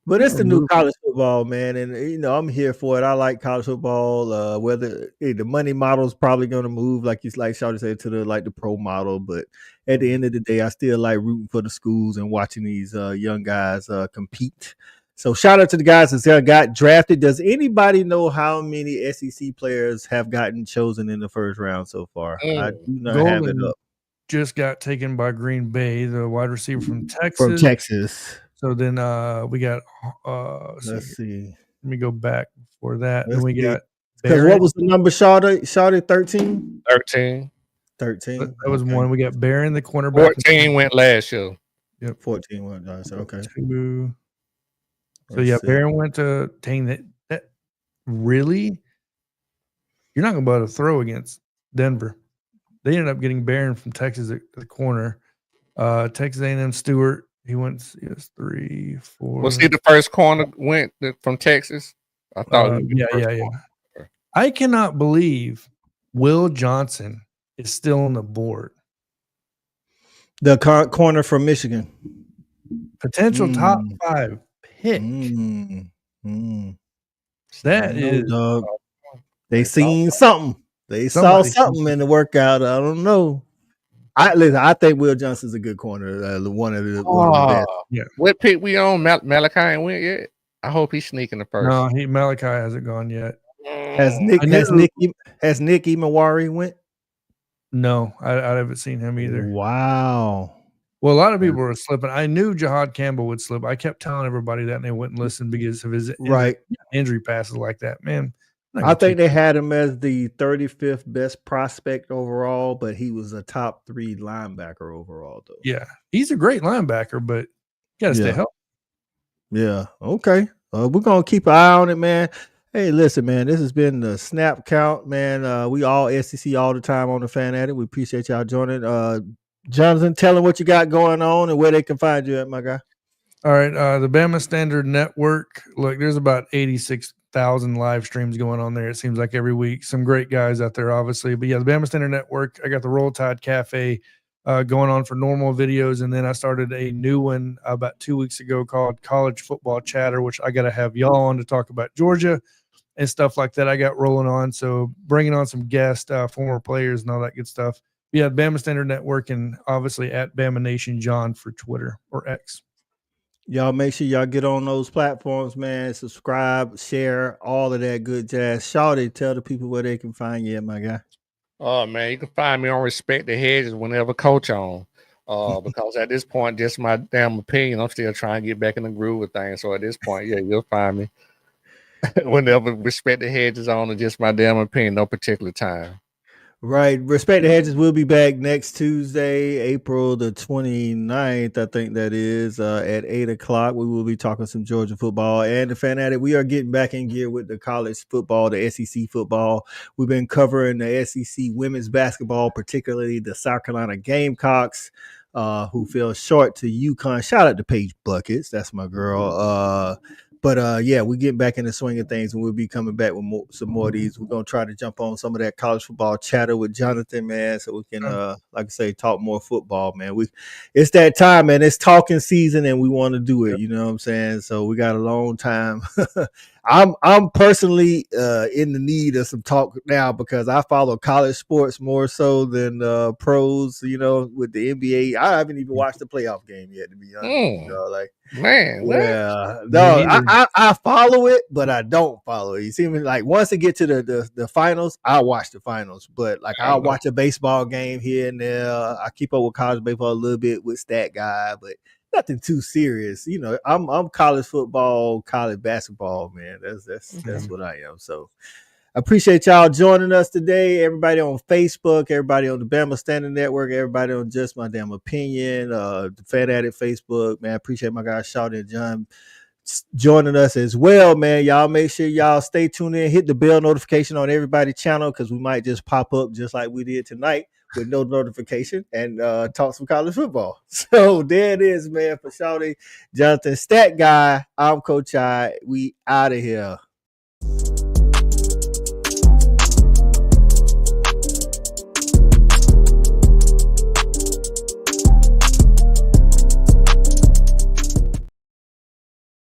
But it's the new college football, man, and I'm here for it. I like college football. Whether the money model is probably going to move, like Shawty said, to the pro model. But at the end of the day, I still like rooting for the schools and watching these young guys compete. So shout out to the guys that got drafted. Does anybody know how many SEC players have gotten chosen in the first round so far? I do not have it up. Just got taken by Green Bay, the wide receiver from Texas. From Texas. So then we got let's see. Let me go back before that. Then we got because what was the number, Shawty? 13? 13. That was one. We got Barron, the cornerback. 14 went last year. Yep. 14 went last year. Okay. So yeah, Barron went to that really you're not gonna be able to throw against Denver. They ended up getting Barron from Texas at the corner. Texas A&M Stewart. He went 3, 4. Was he the first corner went from Texas? I thought. Yeah. I cannot believe Will Johnson is still on the board. The corner from Michigan. Potential top 5 pick. That is. Dog. They seen something. They saw something in the workout. I don't know. I think Will Johnson's a good corner. One of the best. Yeah. What pick we on? Malachi ain't went yet. I hope he's sneaking the first. No, Malachi hasn't gone yet. Has Nick Imawari went? No, I haven't seen him either. Wow. Well, a lot of people were slipping. I knew Jahad Campbell would slip. I kept telling everybody that, and they wouldn't listen because of his injury passes like that. Man, I think they had him as the 35th best prospect overall, but he was a top 3 linebacker overall, though. Yeah, he's a great linebacker, but you got to stay healthy. Yeah. Okay. We're gonna keep an eye on it, man. Hey, listen, man. This has been the Snap Count, man. We all SEC all the time on the Fan Addict. We appreciate y'all joining. Jonathan, tell them what you got going on and where they can find you at, my guy. All right. The Bama Standard Network. Look, there's about 86,000 live streams going on there. It seems like every week. Some great guys out there, obviously. But yeah, the Bama Standard Network. I got the Roll Tide Cafe going on for normal videos. And then I started a new one about 2 weeks ago called College Football Chatter, which I got to have y'all on to talk about Georgia and stuff like that. I got rolling on. So bringing on some guests, former players and all that good stuff. Yeah, Bama Standard Network, and obviously at Bama Nation John for Twitter or X. Y'all make sure y'all get on those platforms, man. Subscribe, share, all of that good jazz. Shawty, tell the people where they can find you, my guy. Oh, man, you can find me on Respect the Hedges whenever Coach on. Because at this point, just my damn opinion, I'm still trying to get back in the groove of things. So at this point, yeah, you'll find me whenever Respect the Hedges on, and just my damn opinion, no particular time. Right. Respect the Hedges will be back next Tuesday, April the 29th. I think that is at 8:00. We will be talking some Georgia football and the Fan Addict. We are getting back in gear with the college football, the SEC football. We've been covering the SEC women's basketball, particularly the South Carolina Gamecocks, who fell short to UConn. Shout out to Paige Buckets. That's my girl. But yeah, we're getting back in the swing of things, and we'll be coming back with some more of these. We're going to try to jump on some of that college football chatter with Jonathan, man, so we can, like I say, talk more football, man. It's that time, man. It's talking season, and we want to do it. You know what I'm saying? So we got a long time. I'm personally in the need of some talk now because I follow college sports more so than pros. You know, with the NBA, I haven't even watched the playoff game yet, to be honest. Like, man, yeah, no, I follow it, but I don't follow it. You see me, like once it get to the finals, I watch the finals. But like I'll watch a baseball game here and there. I keep up with college baseball a little bit with Stat Guy, but nothing too serious. You know, I'm college football, college basketball, man. That's what I am. So I appreciate y'all joining us today. Everybody on Facebook, everybody on the Bama Standard Network, everybody on Just My Damn Opinion, the Fan Addict Facebook, man. I appreciate my guys Shawty and John joining us as well, man. Y'all make sure y'all stay tuned in, hit the bell notification on everybody's channel because we might just pop up just like we did tonight with no notification and talk some college football. So there it is, man. For Shawty, Jonathan, Stat Guy, I'm Coach I. We out of here.